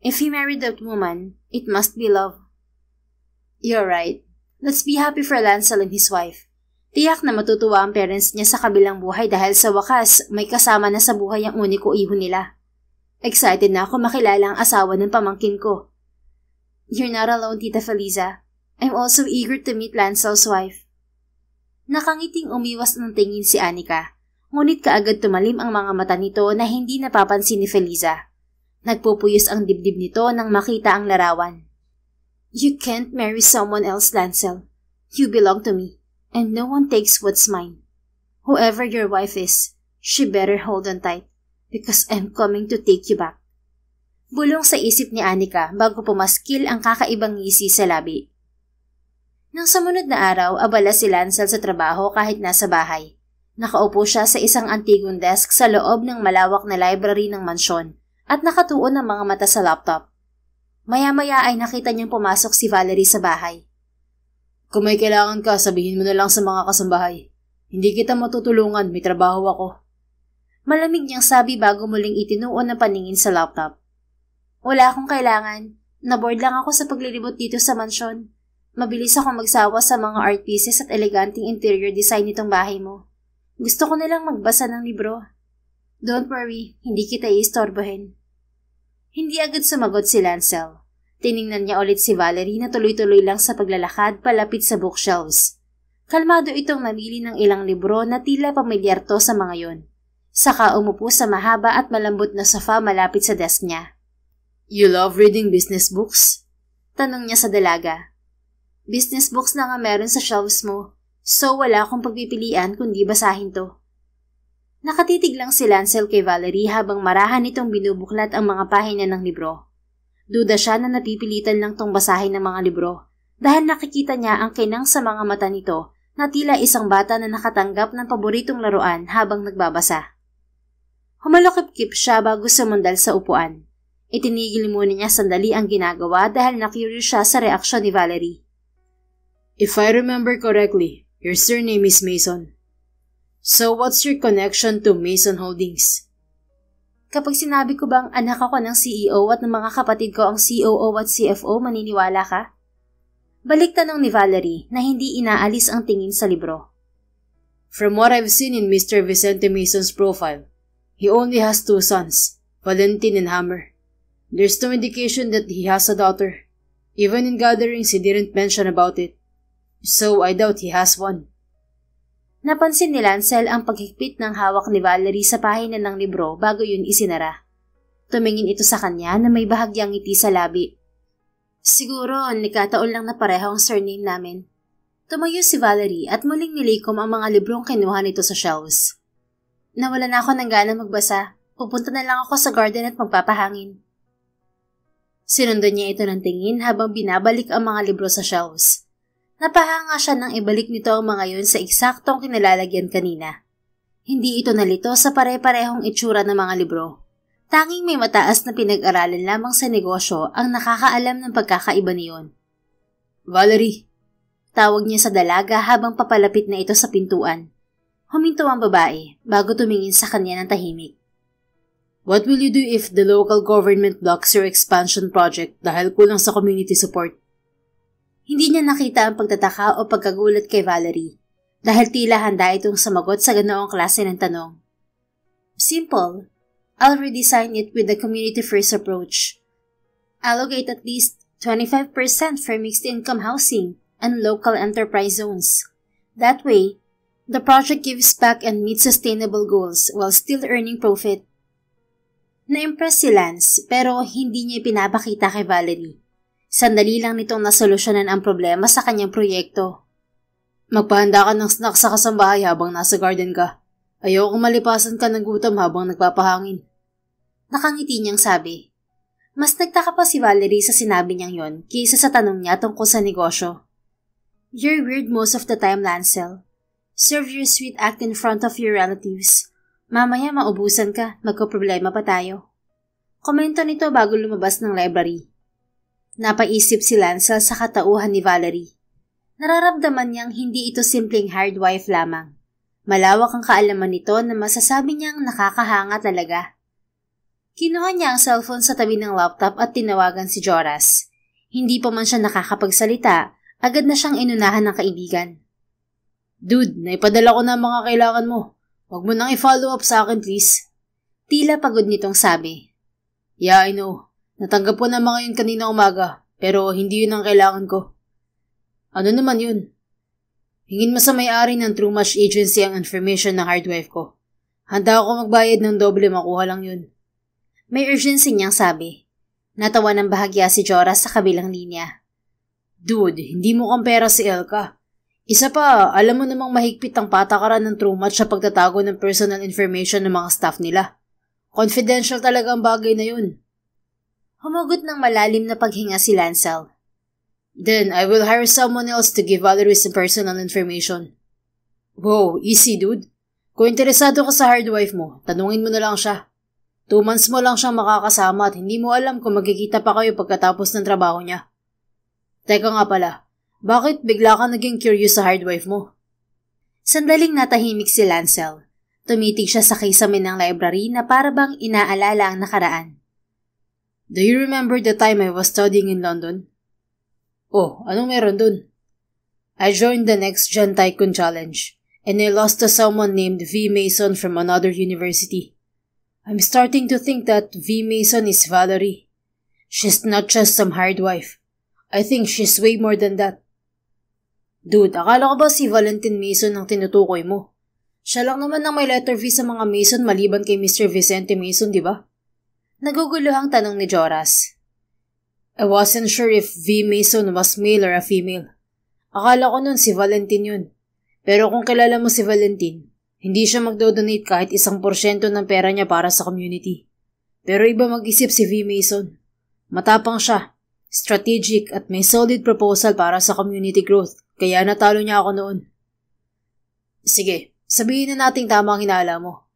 If he married that woman, it must be love. You're right. Let's be happy for Lancel and his wife. Tiyak na matutuwa ang parents niya sa kabilang buhay dahil sa wakas may kasama na sa buhay ang uniko iho nila. Excited na ako makilala ang asawa ng pamangkin ko. You're not alone, Tita Feliza. I'm also eager to meet Lancel's wife. Nakangiting umiwas ng tingin si Anika, ngunit kaagad tumalim ang mga mata nito na hindi napapansin ni Feliza. Nagpupuyos ang dibdib nito nang makita ang larawan. You can't marry someone else, Lancel. You belong to me, and no one takes what's mine. Whoever your wife is, she better hold on tight, because I'm coming to take you back. Bulong sa isip ni Anika bago pumaskil ang kakaibang ngisi sa labi. Nang sumunod na araw, abala si Lancel sa trabaho kahit nasa bahay. Nakaupo siya sa isang antigong desk sa loob ng malawak na library ng mansyon at nakatuon ang mga mata sa laptop. Maya-maya ay nakita niyang pumasok si Valerie sa bahay. Kung may kailangan ka, sabihin mo na lang sa mga kasambahay. Hindi kita matutulungan, may trabaho ako. Malamig niyang sabi bago muling itinuon ang paningin sa laptop. Wala akong kailangan. Naboard lang ako sa paglilibot dito sa mansyon. Mabilis akong magsawa sa mga art pieces at eleganteng interior design nitong bahay mo. Gusto ko nalang magbasa ng libro. Don't worry, hindi kita iistorbohin. Hindi agad sumagot si Lancel. Tiningnan niya ulit si Valerie na tuloy-tuloy lang sa paglalakad palapit sa bookshelves. Kalmado itong namili ng ilang libro na tila pamilyar to sa mga yon. Saka umupo sa mahaba at malambot na sofa malapit sa desk niya. You love reading business books? Tanong niya sa dalaga. Business books na nga meron sa shelves mo, so wala akong pagpipilian kundi basahin to. Nakatitig lang si Lancel kay Valerie habang marahan itong binubuklat ang mga pahina ng libro. Duda siya na napipilitan lang tong basahin ng mga libro dahil nakikita niya ang kinang sa mga mata nito na tila isang bata na nakatanggap ng paboritong laruan habang nagbabasa. Humalokip-kip siya bago sumundal sa upuan. Itinigil muna niya sandali ang ginagawa dahil na-curious siya sa reaksyon ni Valerie. If I remember correctly, your surname is Mason. So what's your connection to Mason Holdings? Kapag sinabi ko bang anak ako ng CEO at ng mga kapatid ko ang COO at CFO, maniniwala ka? Balik tanong ni Valerie na hindi inaalis ang tingin sa libro. From what I've seen in Mr. Vicente Mason's profile, he only has 2 sons, Valentin and Hammer. There's no indication that he has a daughter. Even in gatherings, he didn't mention about it. So I doubt he has one. Napansin ni Lancel ang paghigpit ng hawak ni Valerie sa pahina ng libro bago yun isinara. Tumingin ito sa kanya na may bahagyang ngiti sa labi. Siguro, nagkataon lang na pareho ang surname namin. Tumayo si Valerie at muling nilikom ang mga librong kinuha nito sa shelves. Nawala na ako ng gana magbasa. Pupunta na lang ako sa garden at magpapahangin. Sinundan niya ito ng tingin habang binabalik ang mga libro sa shelves. Napahanga siya nang ibalik nito ang mga yun sa eksaktong kinalalagyan kanina. Hindi ito nalito sa pare-parehong itsura ng mga libro. Tanging may mataas na pinag-aralan lamang sa negosyo ang nakakaalam ng pagkakaiba niyon. Valerie, tawag niya sa dalaga habang papalapit na ito sa pintuan. Huminto ang babae bago tumingin sa kanya ng tahimik. What will you do if the local government blocks your expansion project dahil kulang sa community support? Hindi niya nakita ang pagtataka o pagkagulat kay Valerie dahil tila handa itong sumagot sa ganoong klase ng tanong. Simple. I'll redesign it with the community-first approach. Allocate at least 25% for mixed-income housing and local enterprise zones. That way, the project gives back and meets sustainable goals while still earning profit. Na-impress si Lance pero hindi niya pinapakita kay Valerie. Sandali lang nitong nasolusyonan ang problema sa kanyang proyekto. Magpahanda ka ng snack sa kasambahay habang nasa garden ka. Ayoko malipasan ka ng gutom habang nagpapahangin. Nakangiti niyang sabi. Mas nagtaka pa si Valerie sa sinabi niyang yon kaysa sa tanong niya tungkol sa negosyo. You're weird most of the time, Lancel. Serve your sweet act in front of your relatives. Mamaya maubusan ka, magkaproblema pa tayo. Komento nito bago lumabas ng library. Napaisip si Lancel sa katauhan ni Valerie. Nararamdaman niyang hindi ito simpleng hard wife lamang. Malawak ang kaalaman nito na masasabi niyang nakakahanga talaga. Kinuha niya ang cellphone sa tabi ng laptop at tinawagan si Joras. Hindi pa man siya nakakapagsalita, agad na siyang inunahan ng kaibigan. Dude, naipadala ko na ang mga kailangan mo. Huwag mo nang i-follow up sa akin, please. Tila pagod nitong sabi. Yeah, I know. Natanggap ko na mga yun kanina umaga, pero hindi yun ang kailangan ko. Ano naman yun? Hingin mo sa may-ari ng Trumash Agency ang information ng hardwife ko. Handa ako magbayad ng doble, makuha lang yun. May urgency niyang sabi. Natawa ng bahagya si Joras sa kabilang linya. Dude, hindi mo kang pera si Elka. Isa pa, alam mo namang mahigpit ang patakaran ng Trumash sa pagtatago ng personal information ng mga staff nila. Confidential talaga ang bagay na yun. Humugot ng malalim na paghinga si Lancel. Then, I will hire someone else to give Valerie some personal information. Wow, easy dude. Kung interesado ka sa hardwife mo, tanungin mo na lang siya. 2 months mo lang siyang makakasama at hindi mo alam kung magkikita pa kayo pagkatapos ng trabaho niya. Teka nga pala, bakit bigla ka naging curious sa hardwife mo? Sandaling natahimik si Lancel. Tumitig siya sa kisame ng library na parabang inaalala ang nakaraan. Do you remember the time I was studying in London? Oh, anong meron dun? I joined the Next Gen Tycoon Challenge, and I lost to someone named V. Mason from another university. I'm starting to think that V. Mason is Valerie. She's not just some hardwife. I think she's way more than that. Dude, akala ko ba si Valentin Mason ang tinutukoy mo? Siya lang naman ang may letter V sa mga Mason maliban kay Mr. Vicente Mason, di ba? Naguguluhang tanong ni Joras. I wasn't sure if V. Mason was male or a female. Akala ko nun si Valentin yun. Pero kung kilala mo si Valentin, hindi siya magdodonate kahit 1% ng pera niya para sa community. Pero iba mag-isip si V. Mason. Matapang siya, strategic at may solid proposal para sa community growth, kaya natalo niya ako noon. Sige, sabihin na nating tama ang hinala mo.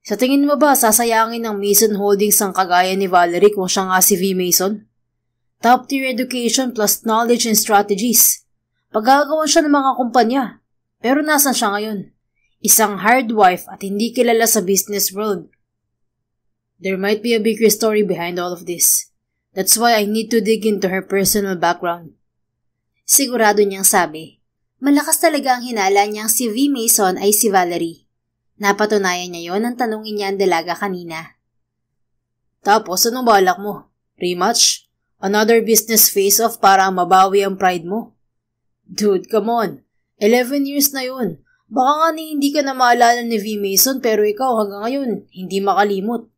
Sa tingin mo ba sasayangin ng Mason Holdings ang kagaya ni Valerie kung siya nga si V. Mason? Top tier education plus knowledge and strategies. Paggagawan siya ng mga kumpanya. Pero nasan siya ngayon? Isang hardwife at hindi kilala sa business world. There might be a bigger story behind all of this. That's why I need to dig into her personal background. Sigurado niyang sabi. Malakas talaga ang hinala niyang si V. Mason ay si Valerie. Napatunayan niya yon nang tanungin niya ang dalaga kanina. Tapos anong balak mo? Rematch? Another business face-off para mabawi ang pride mo? Dude, come on. 11 years na yun. Baka nga hindi ka na maalala ni V. Mason pero ikaw hanggang ngayon hindi makalimot.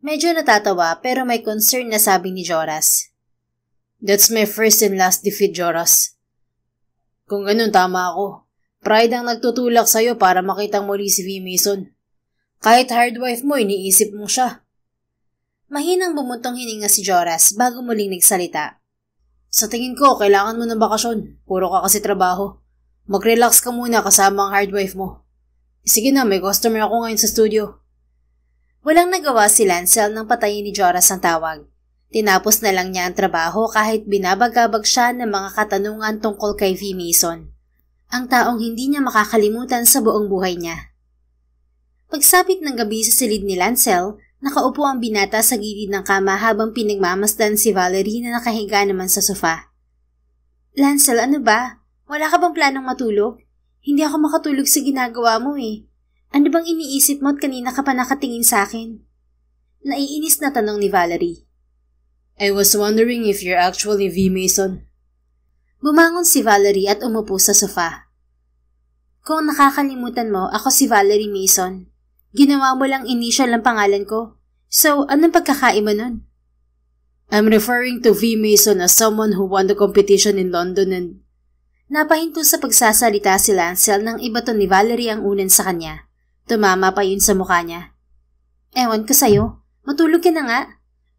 Medyo natatawa pero may concern na sabi ni Joras. That's my first and last defeat, Joras. Kung ganun, tama ako. Pride ang nagtutulak sa'yo para makitang muli si V. Mason. Kahit hard wife mo, iniisip mo siya. Mahinang bumuntong hininga si Joras bago muling nagsalita. Sa tingin ko, kailangan mo ng bakasyon. Puro ka kasi trabaho. Mag-relax ka muna kasama ang hard wife mo. Sige na, may customer ako ngayon sa studio. Walang nagawa si Lancel nang patayin ni Joras ang tawag. Tinapos na lang niya ang trabaho kahit binabagabag siya ng mga katanungan tungkol kay V. Mason. Ang taong hindi niya makakalimutan sa buong buhay niya. Pagsapit ng gabi sa silid ni Lancel, nakaupo ang binata sa gilid ng kama habang pinagmamasdan si Valerie na nakahiga naman sa sofa. Lancel, ano ba? Wala ka bang planong matulog? Hindi ako makatulog sa ginagawa mo eh. Ano bang iniisip mo at kanina ka pa nakatingin sa akin? Naiinis na tanong ni Valerie. I was wondering if you're actually V. Mason. Bumangon si Valerie at umupo sa sofa. Kung nakakalimutan mo, ako si Valerie Mason. Ginawa mo lang initial ang pangalan ko. So, anong pagkakaiba nun? I'm referring to V. Mason as someone who won the competition in London and... Napahinto sa pagsasalita si Lancel nang ibato ni Valerie ang unan sa kanya. Tumama pa yun sa mukha niya. Ewan ko sa'yo. Matulog ka na nga.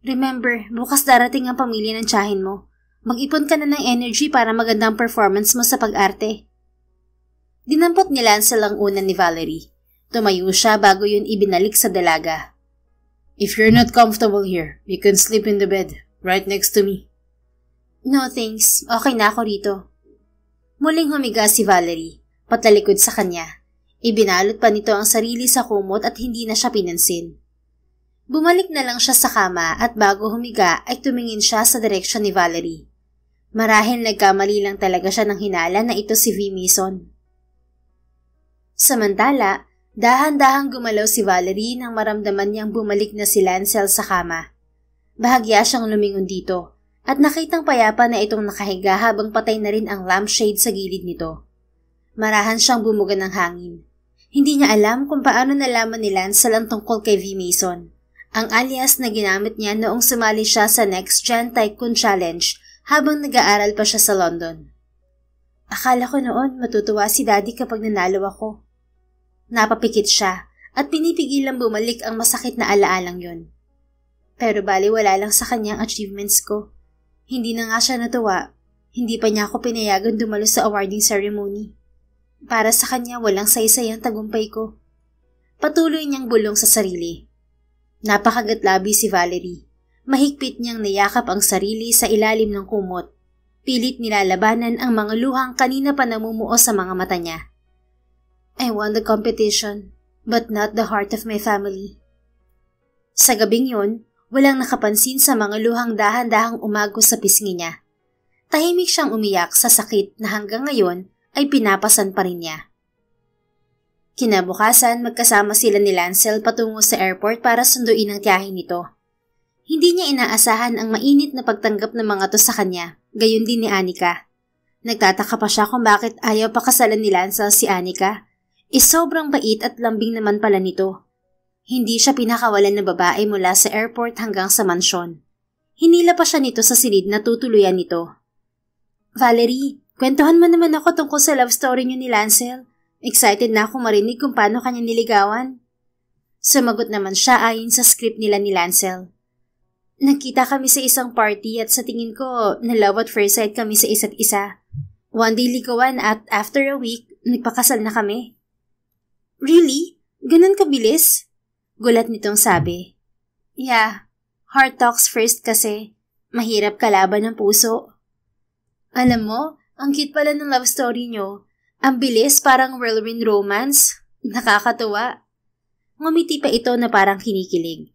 Remember, bukas darating ang pamilya ng tiyahin mo. Mag-ipon ka na ng energy para magandang performance mo sa pag-arte. Dinampot ni Lancel ang unan ni Valerie. Tumayo siya bago yun ibinalik sa dalaga. If you're not comfortable here, you can sleep in the bed, right next to me. No thanks, okay na ako rito. Muling humiga si Valerie, patalikod sa kanya. Ibinalot pa nito ang sarili sa kumot at hindi na siya pinansin. Bumalik na lang siya sa kama at bago humiga ay tumingin siya sa direksyon ni Valerie. Marahil nagkamali lang talaga siya ng hinala na ito si V. Mason. Samantala, dahan-dahang gumalaw si Valerie nang maramdaman niyang bumalik na si Lancel sa kama. Bahagya siyang lumingon dito at nakitang payapa na itong nakahiga habang patay na rin ang lampshade sa gilid nito. Marahan siyang bumuga ng hangin. Hindi niya alam kung paano nalaman ni Lancel ang tungkol kay V. Mason, ang alias na ginamit niya noong sumali siya sa Next Gen Tycoon Challenge habang nag-aaral pa siya sa London. Akala ko noon matutuwa si Daddy kapag nanalo ako. Napapikit siya at pinipigilang bumalik ang masakit na alaalang yun. Pero baliwala lang sa kanyang achievements ko. Hindi na nga siya natuwa. Hindi pa niya ako pinayagan dumalo sa awarding ceremony. Para sa kanya walang saysay ang tagumpay ko. Patuloy niyang bulong sa sarili. Napakagatlabi si Valerie. Mahigpit niyang niyakap ang sarili sa ilalim ng kumot. Pilit nilalabanan ang mga luhang kanina pa namumuo sa mga mata niya. I won the competition, but not the heart of my family. Sa gabing yun, walang nakapansin sa mga luhang dahan-dahang umagos sa pisngi niya. Tahimik siyang umiyak sa sakit na hanggang ngayon ay pinapasan pa rin niya. Kinabukasan, magkasama sila ni Lancel patungo sa airport para sunduin ang tiyahin nito. Hindi niya inaasahan ang mainit na pagtanggap ng mga to sa kanya, gayon din ni Anika. Nagtataka pa siya kung bakit ayaw pakasalan ni Lancel si Anika. Sobrang bait at lambing naman pala nito. Hindi siya pinakawalan na babae mula sa airport hanggang sa mansyon. Hinila pa siya nito sa silid na tutuluyan nito. Valerie, kwentuhan mo naman ako tungkol sa love story niyo ni Lancel. Excited na ako marinig kung paano kanya niligawan. Sumagot naman siya ayon sa script nila ni Lancel. Nagkita kami sa isang party at sa tingin ko, na love at first sight kami sa isa't isa. One day ligawan at after a week, nagpakasal na kami. Really? Ganun kabilis? Gulat nitong sabi. Yeah, heart talks first kasi. Mahirap kalaban ng puso. Alam mo, ang cute pala ng love story nyo. Ang bilis, parang whirlwind romance. Nakakatuwa. Ngumiti pa ito na parang kinikilig.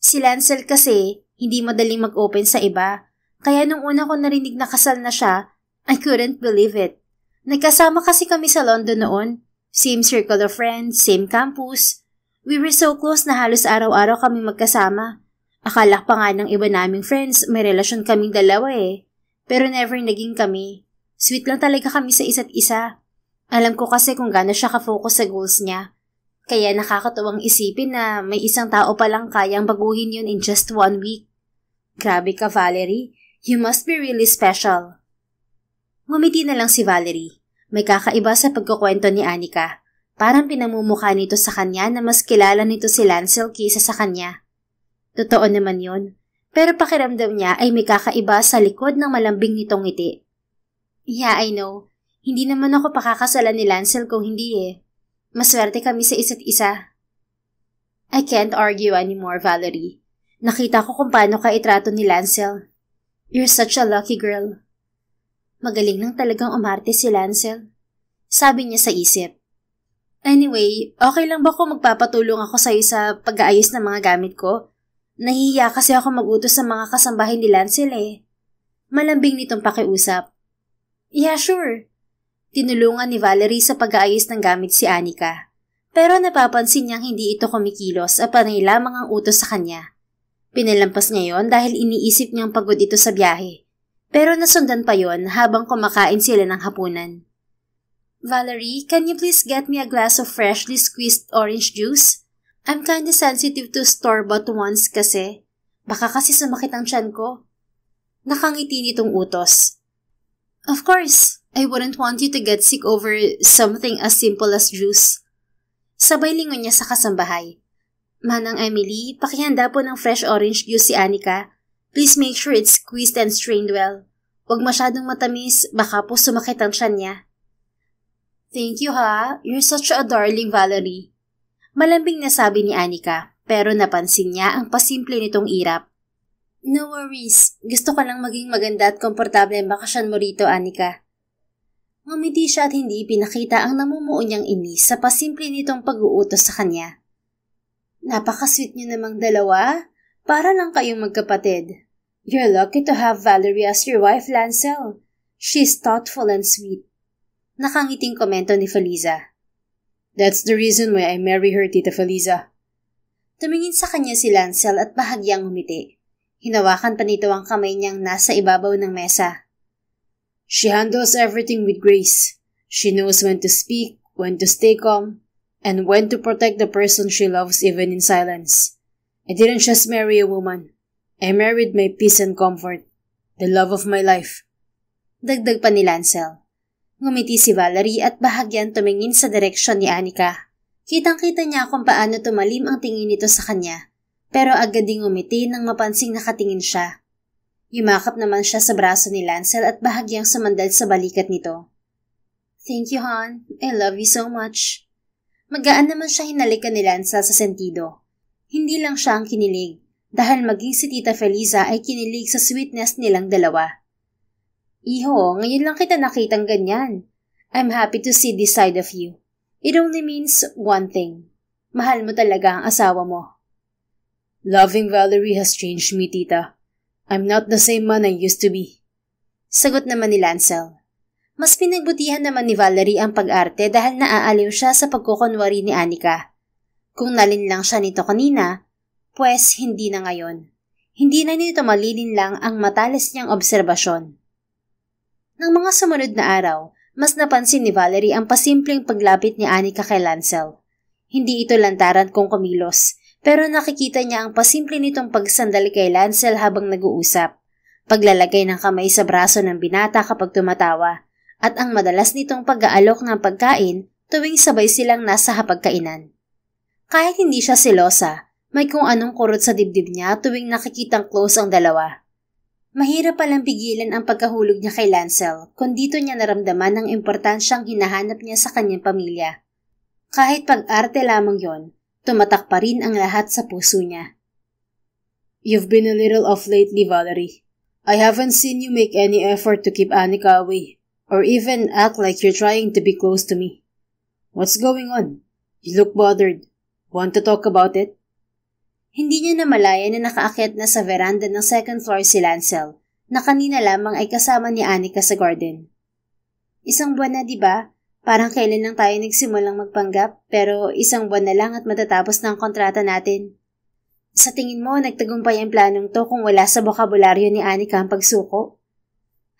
Si Lancel kasi, hindi madaling mag-open sa iba. Kaya nung una ko narinig na kasal na siya, I couldn't believe it. Nagkasama kasi kami sa London noon. Same circle of friends, same campus. We were so close na halos araw-araw kami magkasama. Akala pa nga ng iba naming friends, may relasyon kaming dalawa eh. Pero never naging kami. Sweet lang talaga kami sa isa't isa. Alam ko kasi kung gaano siya ka-focus sa goals niya. Kaya nakakatuwang isipin na may isang tao palang kayang baguhin yun in just 1 week. Grabe ka, Valerie. You must be really special. Ngumiti na lang si Valerie. May kakaiba sa pagkukwento ni Anika. Parang pinamumukha nito sa kanya na mas kilala nito si Lancel kaysa sa kanya. Totoo naman yun. Pero pakiramdam niya ay may kakaiba sa likod ng malambing nitong ngiti. Yeah, I know. Hindi naman ako pakakasalan ni Lancel kung hindi eh. Maswerte kami sa isa't isa. I can't argue anymore, Valerie. Nakita ko kung paano ka itrato ni Lancel. You're such a lucky girl. Magaling lang talagang umarte si Lancel. Sabi niya sa isip. Anyway, okay lang ba kung magpapatulong ako sa'yo sa pag-aayos ng mga gamit ko? Nahihiya kasi ako mag-utos sa mga kasambahay ni Lancel eh. Malambing nitong pakiusap. Yeah, sure. Tinulungan ni Valerie sa pag-aayos ng gamit si Anika. Pero napapansin niyang hindi ito kumikilos at panay lamang ang utos sa kanya. Pinalampas niya yon dahil iniisip niyang pagod ito sa biyahe. Pero nasundan pa yon habang kumakain sila ng hapunan. Valerie, can you please get me a glass of freshly squeezed orange juice? I'm kinda sensitive to store-bought ones kasi. Baka kasi sumakit ang tiyan ko. Nakangiti nitong utos. Of course, I wouldn't want you to get sick over something as simple as juice. Sabay lingon niya sa kasambahay. Manang Emily, pakihanda po ng fresh orange juice si Anika. Please make sure it's squeezed and strained well. Huwag masyadong matamis, baka po sumakit ang tiyan niya. Thank you ha, you're such a darling, Valerie. Malambing na sabi ni Anika, pero napansin niya ang pasimple nitong irap. No worries, gusto ko lang maging maganda at komportable ang bakasyon mo rito, Anika. Ngumiti siya at hindi pinakita ang namumuo niyang inis sa pasimple nitong pag-uutos sa kanya. Napaka-sweet niyo namang dalawa. Para lang kayong magkapatid. You're lucky to have Valerie as your wife, Lancel. She's thoughtful and sweet. Nakangiting komento ni Feliza. That's the reason why I marry her, Tita Feliza. Tumingin sa kanya si Lancel at bahagyang umiti. Hinawakan pa nito ang kamay niyang nasa ibabaw ng mesa. She handles everything with grace. She knows when to speak, when to stay calm, and when to protect the person she loves even in silence. I didn't just marry a woman. I married my peace and comfort, the love of my life. Dagdag pa ni Lancel. Ngumiti si Valerie at bahagyan tumingin sa direksyon ni Anika. Kitang-kita niya kung paano tumalim ang tingin nito sa kanya, pero agad ding ngumiti nang mapansing nakatingin siya. Yumakap naman siya sa braso ni Lancel at bahagyang sumandal sa balikat nito. Thank you, hon. I love you so much. Magaan naman siya hinalikan ni Lancel sa sentido. Hindi lang siya ang kinilig, dahil maging si Tita Feliza ay kinilig sa sweetness nilang dalawa. Iho, ngayon lang kita nakitang ganyan. I'm happy to see this side of you. It only means one thing. Mahal mo talaga ang asawa mo. Loving Valerie has changed me, Tita. I'm not the same man I used to be. Sagot naman ni Lancel. Mas pinagbutihan naman ni Valerie ang pag-arte dahil naaaliw siya sa pagkukunwari ni Anika. Kung nalinlang siya nito kanina, pues hindi na ngayon. Hindi na nito malilinlang ang matalas niyang obserbasyon. Nang mga sumunod na araw, mas napansin ni Valerie ang pasimpleng paglapit ni Anika kay Lancel. Hindi ito lantaran kung kumilos, pero nakikita niya ang pasimple nitong pagsandali kay Lancel habang nag-uusap, paglalagay ng kamay sa braso ng binata kapag tumatawa, at ang madalas nitong pag-aalok ng pagkain tuwing sabay silang nasa hapagkainan. Kahit hindi siya selosa, may kung anong kurot sa dibdib niya tuwing nakikitang close ang dalawa. Mahirap palang pigilan ang pagkahulog niya kay Lancel kung dito niya naramdaman ang importansyang hinahanap niya sa kanyang pamilya. Kahit pag-arte lamang yon, tumatak pa rin ang lahat sa puso niya. You've been a little off lately, Valerie. I haven't seen you make any effort to keep Anika away, or even act like you're trying to be close to me. What's going on? You look bothered. Want to talk about it? Hindi niya namalayan na nakaakyat na sa veranda ng second floor si Lancel, na kanina lamang ay kasama ni Anika sa garden. Isang buwan na, di ba? Parang kailan lang tayo nagsimulang magpanggap, pero isang buwan na lang at matatapos na ang kontrata natin. Sa tingin mo, nagtagumpay ang planong to kung wala sa bokabularyo ni Anika ang pagsuko?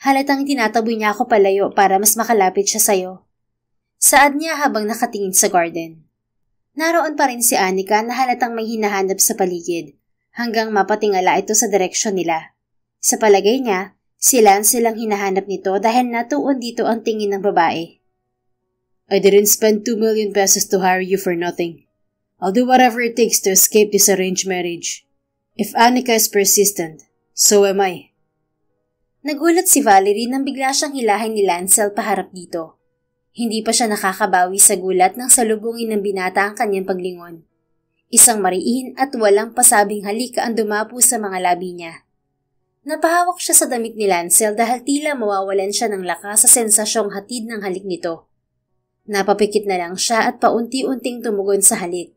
Halatang tinataboy niya ako palayo para mas makalapit siya sa'yo. Saad niya habang nakatingin sa garden. Naroon pa rin si Anika na halatang may hinahanap sa paligid, hanggang mapatingala ito sa direksyon nila. Sa palagay niya, si Lance silang hinahanap nito dahil natuon dito ang tingin ng babae. I didn't spend 2 million pesos to hire you for nothing. I'll do whatever it takes to escape this arranged marriage. If Anika is persistent, so am I. Nagulat si Valerie nang bigla siyang hilahin ni Lancel paharap dito. Hindi pa siya nakakabawi sa gulat nang salubungin ng binata ang kanyang paglingon. Isang mariin at walang pasabing halika ang dumapo sa mga labi niya. Napahawak siya sa damit ni Lancel dahil tila mawawalan siya ng lakas sa sensasyong hatid ng halik nito. Napapikit na lang siya at paunti-unting tumugon sa halik.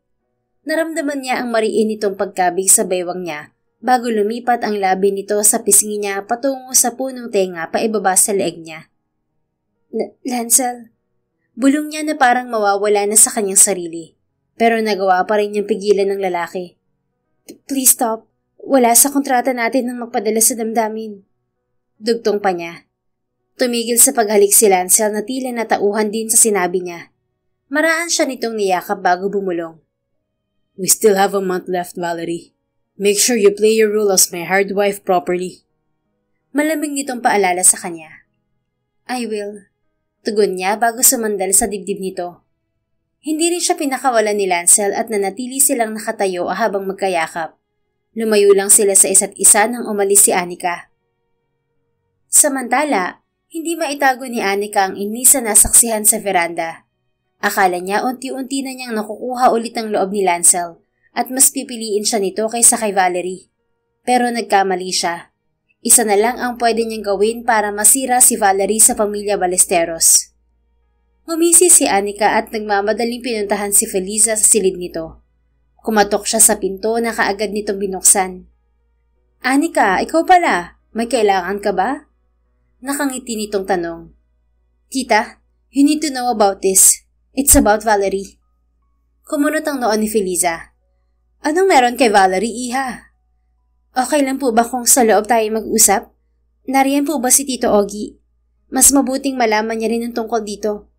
Naramdaman niya ang mariin nitong pagkabig sa baywang niya bago lumipat ang labi nito sa pisngi niya patungo sa punong tenga paibaba sa leeg niya. Lancel, bulong niya na parang mawawala na sa kanyang sarili, pero nagawa pa rin niyang pigilan ng lalaki. Please stop. Wala sa kontrata natin nang magpadala sa damdamin. Dugtong pa niya. Tumigil sa paghalik si Lancel na tila natauhan din sa sinabi niya. Maraan siya nitong niyakap bago bumulong. We still have a month left, Valerie. Make sure you play your role as my hard wife properly. Malamig nitong paalala sa kanya. I will. Tugon niya bago sumandal sa dibdib nito. Hindi rin siya pinakawalan ni Lancel at nanatili silang nakatayo habang magkayakap. Lumayo lang sila sa isa't isa nang umalis si Anika. Samantala, hindi maitago ni Anika ang inis na nasaksihan sa veranda. Akala niya unti-unti na niyang nakukuha ulit ang loob ni Lancel at mas pipiliin siya nito kaysa kay Valerie. Pero nagkamali siya. Isa na lang ang pwede niyang gawin para masira si Valerie sa pamilya Ballesteros. Humisi si Anika at nagmamadaling pinuntahan si Feliza sa silid nito. Kumatok siya sa pinto na kaagad nitong binuksan. Anika, ikaw pala. May kailangan ka ba? Nakangiti nitong tanong. Tita, you need to know about this. It's about Valerie. Kumunot ang noon ni Feliza. Anong meron kay Valerie, iha? Okay lang po ba kung sa loob tayo mag-usap? Nariyan po ba si Tito Ogie? Mas mabuting malaman niya rin ang tungkol dito.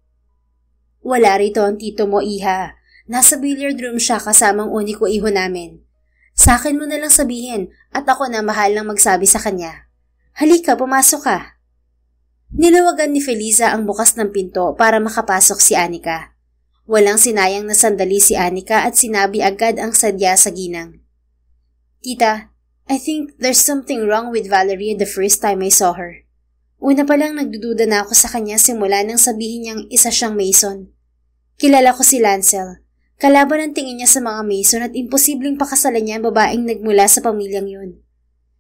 Wala rito ang tito mo, iha. Nasa billiard room siya kasamang uniko iho namin. Sa akin mo na lang sabihin at ako na mahal lang magsabi sa kanya. Halika, pumasok ka. Nilawagan ni Feliza ang bukas ng pinto para makapasok si Anika. Walang sinayang na sandali si Anika at sinabi agad ang sadya sa ginang. Tita, I think there's something wrong with Valerie the first time I saw her. Una pa lang nagdududa na ako sa kanya simula nang sabihin niyang isa siyang Mason. Kilala ko si Lancel. Kalaban ang tingin niya sa mga Mason at imposibleng pakasalan niya ang babaeng nagmula sa pamilyang yun.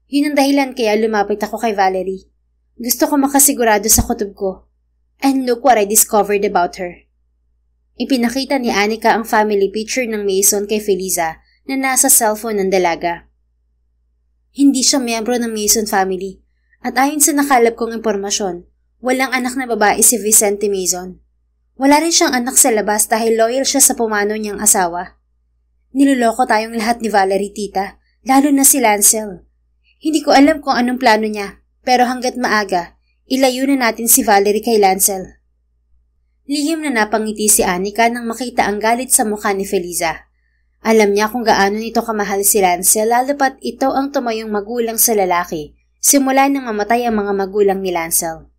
Yun ang dahilan kaya lumapit ako kay Valerie. Gusto ko makasigurado sa kutob ko. And look what I discovered about her. Ipinakita ni Anika ang family picture ng Mason kay Feliza na nasa cellphone ng dalaga. Hindi siya miyembro ng Mason family at ayon sa nakalap kong impormasyon, walang anak na babae si Vicente Mason. Wala rin siyang anak sa labas dahil loyal siya sa pumano niyang asawa. Niloloko tayong lahat ni Valerie, tita, lalo na si Lancel. Hindi ko alam kung anong plano niya, pero hanggat maaga, ilayo na natin si Valerie kay Lancel. Lihim na napangiti si Anika nang makita ang galit sa mukha ni Feliza. Alam niya kung gaano nito kamahal si Lancel lalo pat ito ang tumayong magulang sa lalaki, simula nang mamatay ang mga magulang ni Lancel.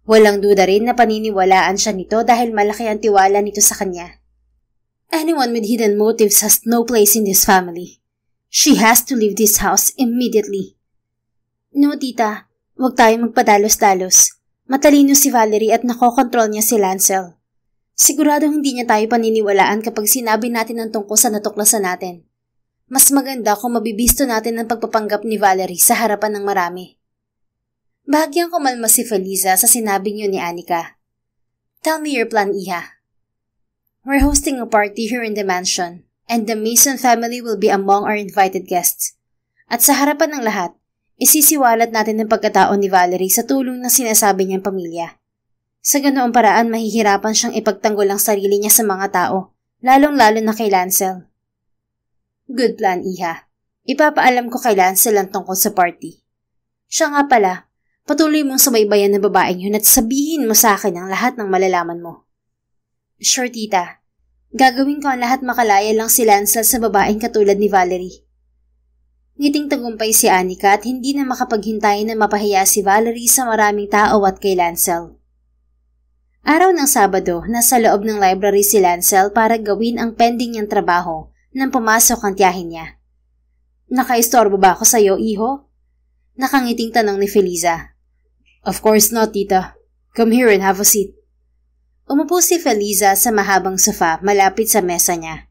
Walang duda rin na paniniwalaan siya nito dahil malaki ang tiwala nito sa kanya. Anyone with hidden motives has no place in this family. She has to leave this house immediately. No, tita. Huwag tayong magpadalos-dalos. Matalino si Valerie at nakokontrol niya si Lancel. Siguradong hindi niya tayo paniniwalaan kapag sinabi natin ang tungkol sa natuklasan natin. Mas maganda kung mabibisto natin ang pagpapanggap ni Valerie sa harapan ng marami. Bahagyang kumalma si Feliza sa sinabi niyo ni Anika. Tell me your plan, iha. We're hosting a party here in the mansion. And the Mason family will be among our invited guests. At sa harapan ng lahat, isisiwalat natin ang pagkatao ni Valerie sa tulong ng sinasabi niyang pamilya. Sa ganoong paraan, mahihirapan siyang ipagtanggol ang sarili niya sa mga tao, lalong-lalo na kay Lancel. Good plan, Iha. Ipapaalam ko kay Lancel ang tungkol sa party. Siya nga pala, patuloy mong subaybayan ng babaeng yun at sabihin mo sa akin ang lahat ng malalaman mo. Sure, tita. Gagawin ko ang lahat makalaya lang si Lancel sa babaeng katulad ni Valerie. Ngiting tagumpay si Anika at hindi na makapaghintay na mapahiya si Valerie sa maraming tao at kay Lancel. Araw ng Sabado, nasa loob ng library si Lancel para gawin ang pending niyang trabaho nang pumasok ang tiyahin niya. Nakaistorbo ba ako sa'yo, iho? Nakangiting tanong ni Feliza. Of course not, tita. Come here and have a seat. Umupo si Feliza sa mahabang sofa malapit sa mesa niya.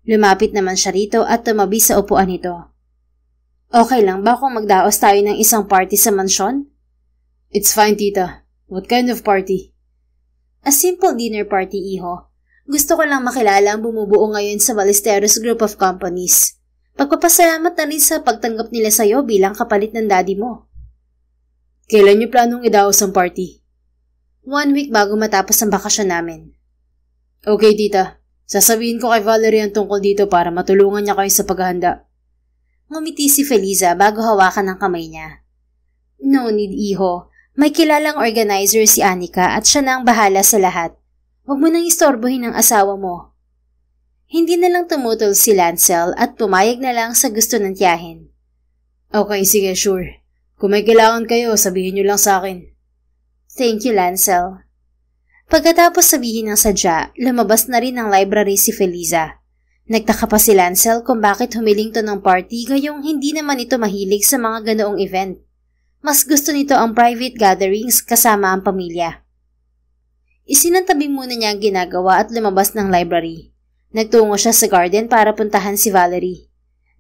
Lumapit naman siya rito at tumabi sa upuan nito. Okay lang ba kung magdaos tayo ng isang party sa mansyon? It's fine, tita. What kind of party? A simple dinner party, iho. Gusto ko lang makilala ang bumubuo ngayon sa Ballesteros Group of Companies. Pagpapasalamat na rin sa pagtanggap nila sa'yo bilang kapalit ng daddy mo. Kailan niyo planong idaos ang party? 1 week bago matapos ang bakasyon namin. Okay, tita. Sasabihin ko kay Valerie ang tungkol dito para matulungan niya kayo sa paghahanda. Ngumiti si Feliza bago hawakan ang kamay niya. No need, iho. May kilalang organizer si Anika at siya na ang bahala sa lahat. Huwag mo nang istorbohin ang asawa mo. Hindi na lang tumutol si Lancel at pumayag na lang sa gusto ng tiyahin. Okay, sige, sure. Kung may kailangan kayo, sabihin niyo lang sa akin. Thank you, Lancel. Pagkatapos sabihin ng sadya, lumabas na rin ng library si Feliza. Nagtaka pa si Lancel kung bakit humiling to ng party gayong hindi naman ito mahilig sa mga ganoong event. Mas gusto nito ang private gatherings kasama ang pamilya. Isinantabi muna niya ang ginagawa at lumabas ng library. Nagtungo siya sa garden para puntahan si Valerie.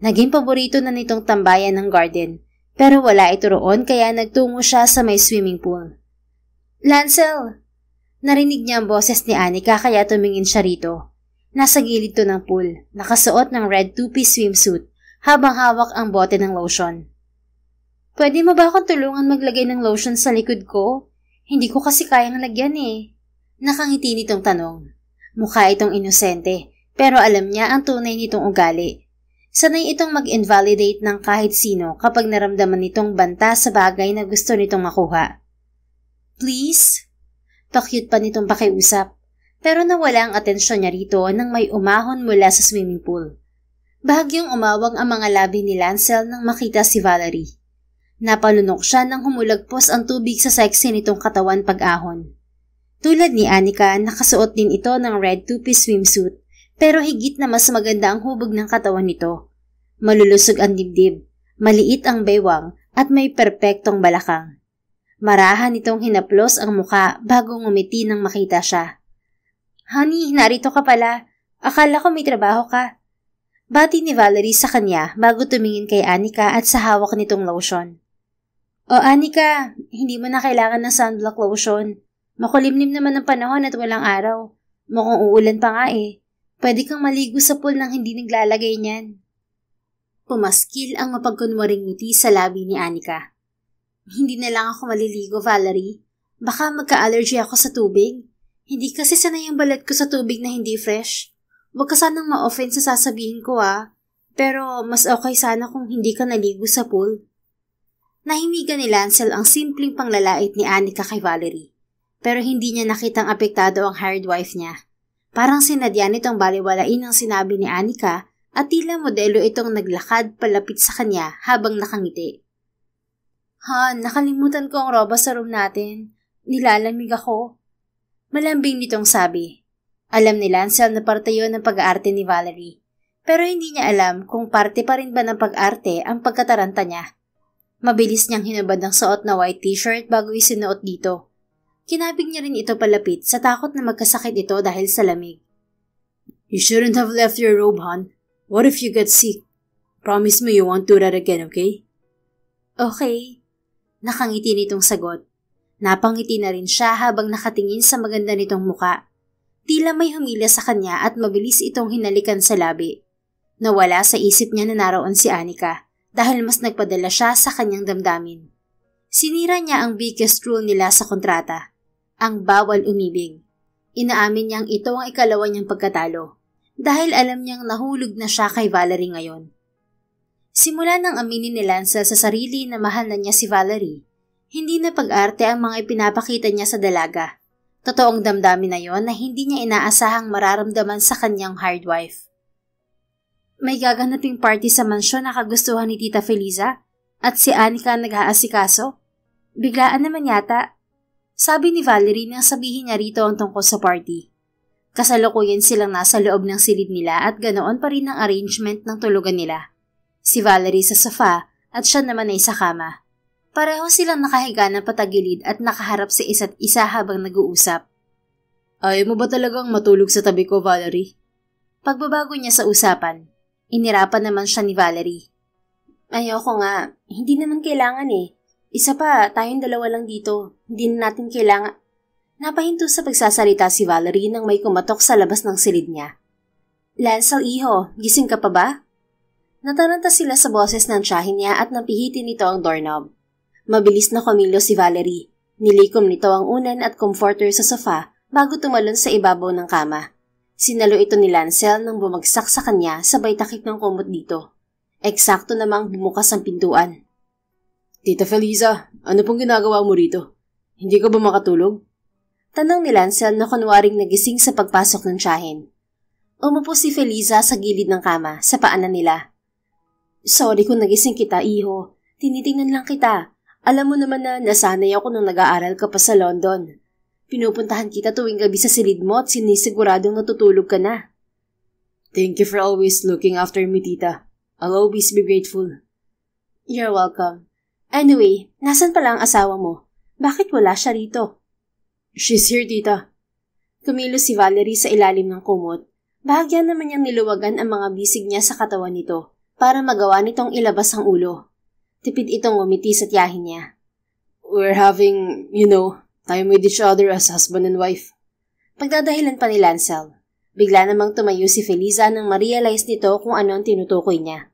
Naging paborito na nitong tambayan ng garden, pero wala ito roon kaya nagtungo siya sa may swimming pool. Lancel! Narinig niya ang boses ni Anika kaya tumingin siya rito. Nasa gilid to ng pool, nakasuot ng red two-piece swimsuit, habang hawak ang bote ng lotion. Pwede mo ba akong tulungan maglagay ng lotion sa likod ko? Hindi ko kasi kayang lagyan eh. Nakangiti nitong tanong. Mukha itong inosente, pero alam niya ang tunay nitong ugali. Sanay itong mag-invalidate ng kahit sino kapag naramdaman nitong banta sa bagay na gusto nitong makuha. Please? Pa-cute pa nitong pakiusap. Pero nawala ang atensyon niya rito nang may umahon mula sa swimming pool. Bahagyang umawang ang mga labi ni Lancel nang makita si Valerie. Napalunok siya nang humulagpos ang tubig sa sexy nitong katawan pag-ahon. Tulad ni Anika, nakasuot din ito ng red two-piece swimsuit, pero higit na mas maganda ang hubog ng katawan nito. Malulusog ang dibdib, maliit ang baywang, at may perpektong balakang. Marahan itong hinaplos ang muka bago ngumiti nang makita siya. Honey, narito ka pala. Akala ko may trabaho ka. Bati ni Valerie sa kanya bago tumingin kay Anika at sa hawak nitong lotion. O Anika, hindi mo na kailangan ng sunblock lotion. Makulimlim naman ang panahon at walang araw. Mukhang uulan pa nga eh. Pwede kang maligo sa pool nang hindi naglalagay niyan. Pumaskil ang mapagkunwaring ngiti sa labi ni Anika. Hindi na lang ako maliligo, Valerie. Baka magka-allergy ako sa tubig. Hindi kasi sanay ang balat ko sa tubig na hindi fresh. Huwag ka sanang ma-offend sa sasabihin ko Pero mas okay sana kung hindi ka naligo sa pool. Nahimigan ni Lancel ang simpleng panglalait ni Anika kay Valerie. Pero hindi niya nakitang apektado ang hired wife niya. Parang sinadya nitong baliwalain ang sinabi ni Anika at tila modelo itong naglakad palapit sa kanya habang nakangiti. Han, nakalimutan ko ang roba sa room natin. Nilalamig ako. Malambing nitong sabi. Alam ni Lancel na parte yun ng pag-aarte ni Valerie. Pero hindi niya alam kung parte pa rin ba ng pag-arte ang pagkataranta niya. Mabilis niyang hinubad ang suot na white t-shirt bago isinuot dito. Kinabig niya rin ito palapit sa takot na magkasakit ito dahil sa lamig. You shouldn't have left your robe, hon. What if you get sick? Promise me you won't do that again, okay? Okay. Nakangiti nitong sagot. Napangiti na rin siya habang nakatingin sa maganda nitong muka. Tila may humila sa kanya at mabilis itong hinalikan sa labi. Nawala sa isip niya na naroon si Anika dahil mas nagpadala siya sa kanyang damdamin. Sinira niya ang biggest rule nila sa kontrata, ang bawal umibig. Inaamin niyang ito ang ikalawa niyang pagkatalo dahil alam niyang nahulog na siya kay Valerie ngayon. Simula nang aminin ni Lancel sa sarili na mahal na niya si Valerie, hindi na pag-arte ang mga ipinapakita niya sa dalaga. Totoong damdamin na yon na hindi niya inaasahang mararamdaman sa kanyang hard wife. May gaganaping party sa mansyon na kagustuhan ni Tita Feliza at si Anika ang nag-aasikaso. Biglaan naman yata. Sabi ni Valerie nang sabihin niya rito ang tungkol sa party. Kasalukuyan silang nasa loob ng silid nila at ganoon pa rin ang arrangement ng tulugan nila. Si Valerie sa sofa at siya naman ay sa kama. Pareho silang nakahiga ng patagilid at nakaharap sa isa't isa habang nag-uusap. Ayaw mo ba talagang matulog sa tabi ko, Valerie? Pagbabago niya sa usapan, inirapan naman siya ni Valerie. Ayoko nga, hindi naman kailangan eh. Isa pa, tayong dalawa lang dito. Hindi na natin kailangan. Napahinto sa pagsasalita si Valerie nang may kumatok sa labas ng silid niya. Lancel, iho, gising ka pa ba? Nataranta sila sa boses ng tiyahin niya at napihitin nito ang doorknob. Mabilis na kumilo si Valerie. Nilikom nito ang unan at comforter sa sofa bago tumalon sa ibabaw ng kama. Sinalo ito ni Lancel nang bumagsak sa kanya sabay takip ng kumot dito. Eksakto namang bumukas ang pintuan. Tita Feliza, ano pong ginagawa mo rito? Hindi ka ba makatulog? Tanong ni Lancel na kunwaring nagising sa pagpasok ng tiyahin. Umupo si Feliza sa gilid ng kama sa paanan nila. Sorry kung nagising kita, iho. Tinitingnan lang kita. Alam mo naman na nasanay ako nung nag-aaral ka pa sa London. Pinupuntahan kita tuwing gabi sa silid mo at sinisiguradong natutulog ka na. Thank you for always looking after me, tita. I'll always be grateful. You're welcome. Anyway, nasan pala ang asawa mo? Bakit wala siya rito? She's here, tita. Kumilos si Valerie sa ilalim ng kumot. Bahagyan naman niyang niluwagan ang mga bisig niya sa katawan nito para magawa nitong ilabas ang ulo. Tipid itong umiti sa tiyahin niya. We're having, time with each other as husband and wife. Pagdadahilan pa ni Lancel. Bigla namang tumayo si Feliza nang ma-realize nito kung ano ang tinutukoy niya.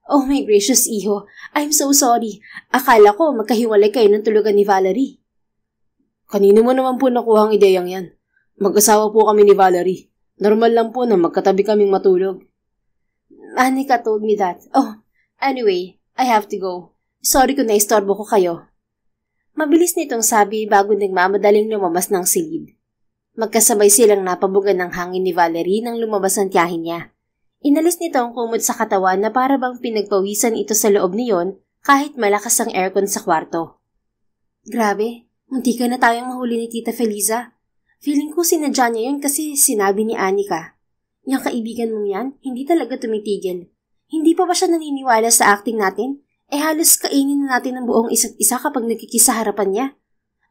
Oh my gracious, iho. I'm so sorry. Akala ko magkahiwalay kayo ng tulugan ni Valerie. Kanino mo naman po nakuha ang ideyang yan? Mag-asawa po kami ni Valerie. Normal lang po na magkatabi kaming matulog. Anika told me that. Oh, anyway, I have to go. Sorry kung naistorbo ko kayo. Mabilis nitong sabi bago nagmamadaling lumabas ng silid. Magkasabay silang napabugan ng hangin ni Valerie nang lumabas ang tiyahin niya. Inalis nito ang kumot sa katawan na para bang pinagpawisan ito sa loob niyon kahit malakas ang aircon sa kwarto. Grabe, munti ka na tayong mahuli ni Tita Feliza. Feeling ko sinadya niya yun kasi sinabi ni Anika. Yung kaibigan mong yan, hindi talaga tumitigil. Hindi pa ba siya naniniwala sa acting natin? Halos kainin na natin ang buong isa't isa kapag nagkikisa harapan niya.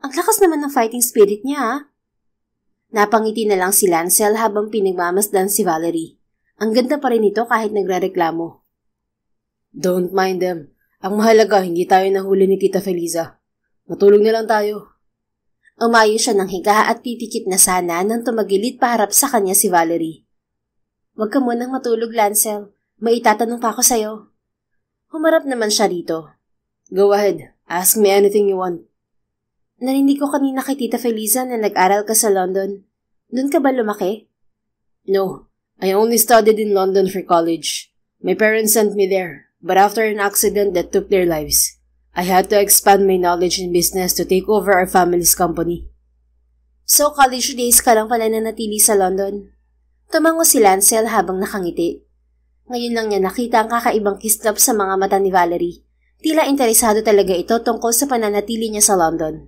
Ang lakas naman ng fighting spirit niya, ha? Napangiti na lang si Lancel habang pinagmamasdan si Valerie. Ang ganda pa rin ito kahit nagrereklamo. Don't mind them. Ang mahalaga, hindi tayo nahuli ni Tita Feliza. Matulog na lang tayo. Umayo siya ng higa at titikit na sana nang tumagilid paharap sa kanya si Valerie. Huwag ka munang matulog, Lancel. May itatanong pa ako sa'yo. Humarap naman siya rito. Go ahead. Ask me anything you want. Narinig ko kanina kay Tita Feliza na nag-aral ka sa London. Doon ka ba lumaki? No. I only studied in London for college. My parents sent me there, but after an accident that took their lives, I had to expand my knowledge in business to take over our family's company. So college days ka lang pala nanatili sa London? Tumango si Lancel habang nakangiti. Ngayon lang niya nakita ang kakaibang kislap sa mga mata ni Valerie. Tila interesado talaga ito tungkol sa pananatili niya sa London.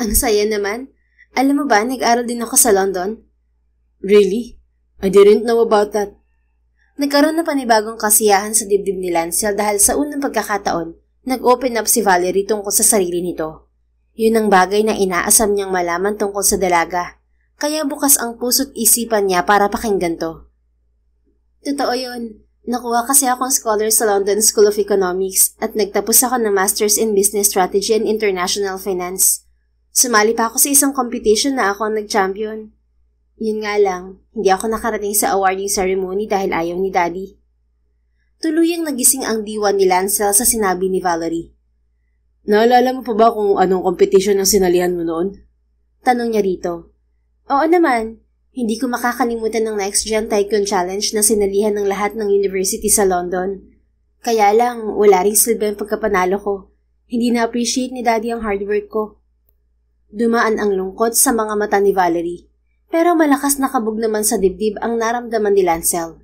Ang saya naman. Alam mo ba, nag-aral din ako sa London? Really? I didn't know about that. Nagkaroon na panibagong kasiyahan sa dibdib ni Lancel dahil sa unang pagkakataon, nag-open up si Valerie tungkol sa sarili nito. Yun ang bagay na inaasam niyang malaman tungkol sa dalaga, kaya bukas ang puso't isipan niya para pakinggan to. Totoo yun. Nakuha kasi akong scholar sa London School of Economics at nagtapos ako ng Masters in Business Strategy and International Finance. Sumali pa ako sa isang competition na ako ang nag-champion. Yun nga lang, hindi ako nakarating sa awarding ceremony dahil ayaw ni Daddy. Tuluyang nagising ang diwa ni Lancel sa sinabi ni Valerie. Naalala mo pa ba kung anong competition ang sinalihan mo noon? Tanong niya rito. Oo naman, hindi ko makakalimutan ng Next Gen Tycoon Challenge na sinalihan ng lahat ng university sa London. Kaya lang, wala ring silbi ang pagkapanalo ko. Hindi na-appreciate ni Daddy ang hard work ko. Dumaan ang lungkot sa mga mata ni Valerie, pero malakas na kabog naman sa dibdib ang naramdaman ni Lancel.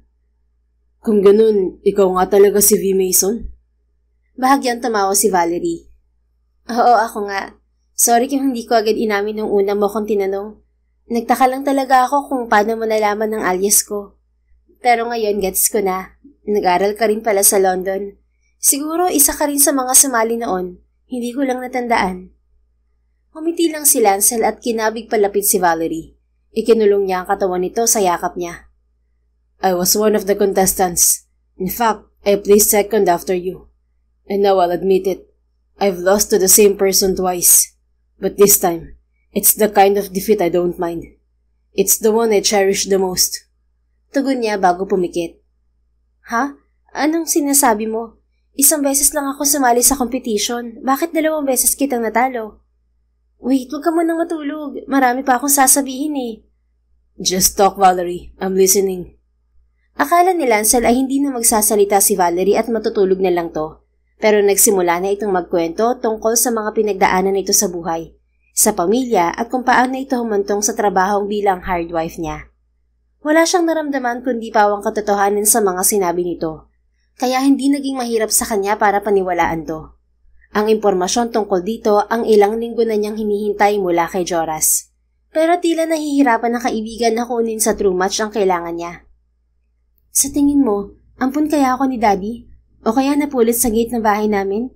Kung ganun, ikaw nga talaga si V. Mason? Bahagyang tumawa si Valerie. Oo, ako nga. Sorry kung hindi ko agad inamin nung una mo akong tinanong. Nagtaka lang talaga ako kung paano mo nalaman ng alias ko. Pero ngayon gets ko na. Nag-aral ka rin pala sa London. Siguro isa ka rin sa mga sumali noon. Hindi ko lang natandaan. Humiti lang si Lancel at kinabig palapit si Valerie. Ikinulong niya ang katawan nito sa yakap niya. I was one of the contestants. In fact, I placed second after you. And now I'll admit it. I've lost to the same person twice. But this time, it's the kind of defeat I don't mind. It's the one I cherish the most. Tugon niya bago pumikit. Ha? Anong sinasabi mo? Isang beses lang ako sumali sa competition. Bakit 2 beses kitang natalo? Wait, huwag ka munang matulog. Marami pa akong sasabihin eh. Just talk, Valerie. I'm listening. Akala ni Lancel ay hindi na magsasalita si Valerie at matutulog na lang to. Pero nagsimula na itong magkwento tungkol sa mga pinagdaanan nito sa buhay, sa pamilya at kung paano ito humantong sa trabahong bilang hard wife niya. Wala siyang naramdaman kundi pawang katotohanan sa mga sinabi nito, kaya hindi naging mahirap sa kanya para paniwalaan to. Ang impormasyon tungkol dito ang ilang linggo na niyang hinihintay mula kay Joras. Pero tila nahihirapan ng kaibigan na kunin sa true match ang kailangan niya. Sa tingin mo, ampun kaya ako ni Daddy? O kaya napulit sa gate ng bahay namin?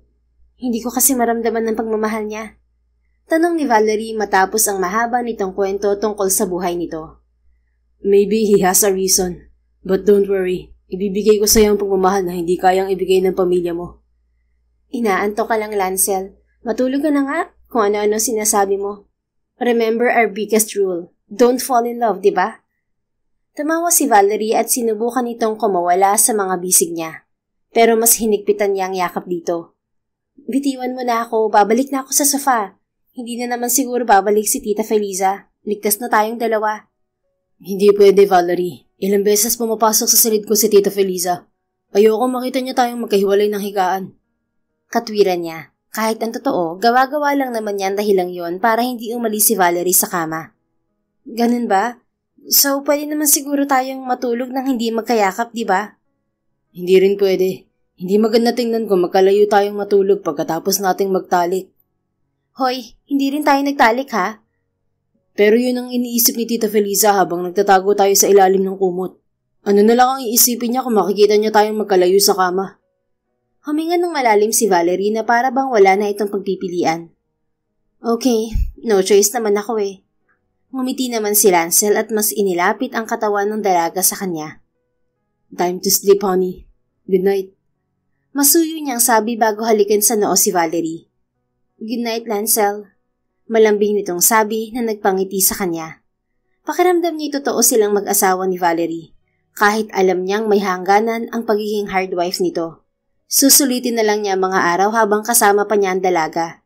Hindi ko kasi maramdaman ng pagmamahal niya. Tanong ni Valerie matapos ang mahaba nitong kwento tungkol sa buhay nito. Maybe he has a reason. But don't worry, ibibigay ko sa iyo ang pagmamahal na hindi kayang ibigay ng pamilya mo. Inaanto ka lang, Lancel. Matulog ka na nga kung ano-ano sinasabi mo. Remember our biggest rule. Don't fall in love, di ba? Tumawa si Valerie at sinubukan nitong kumawala sa mga bisig niya. Pero mas hinigpitan niya ang yakap dito. Bitiwan mo na ako, babalik na ako sa sofa. Hindi na naman siguro babalik si Tita Feliza. Ligtas na tayong dalawa. Hindi pwede, Valerie. Ilang beses pumapasok sa silid ko si Tita Feliza. Ayoko makita niya tayong magkahiwalay ng higaan. Katwiran niya. Kahit ang totoo, gawa-gawa lang naman yan dahilang yon para hindi umalis si Valerie sa kama. Ganun ba? So, pwede naman siguro tayong matulog nang hindi magkayakap, di ba? Hindi rin pwede. Hindi maganda tingnan kung magkalayo tayong matulog pagkatapos nating magtalik. Hoy, hindi rin tayo nagtalik ha? Pero yun ang iniisip ni Tita Feliza habang nagtatago tayo sa ilalim ng kumot. Ano na lang ang iisipin niya kung makikita niya tayong magkalayo sa kama? Huminga ng malalim si Valerie na para bang wala na itong pagpipilian. Okay, no choice naman ako eh. Ngumiti naman si Lancel at mas inilapit ang katawan ng dalaga sa kanya. Time to sleep, honey. Good night. Masuyo niyang sabi bago halikan sa noo si Valerie. Good night, Lancel. Malambing nitong sabi na nagpangiti sa kanya. Pakiramdam niya totoo silang mag-asawa ni Valerie, kahit alam niyang may hangganan ang pagiging hard wife nito. Susulitin na lang niya mga araw habang kasama pa niya ang dalaga.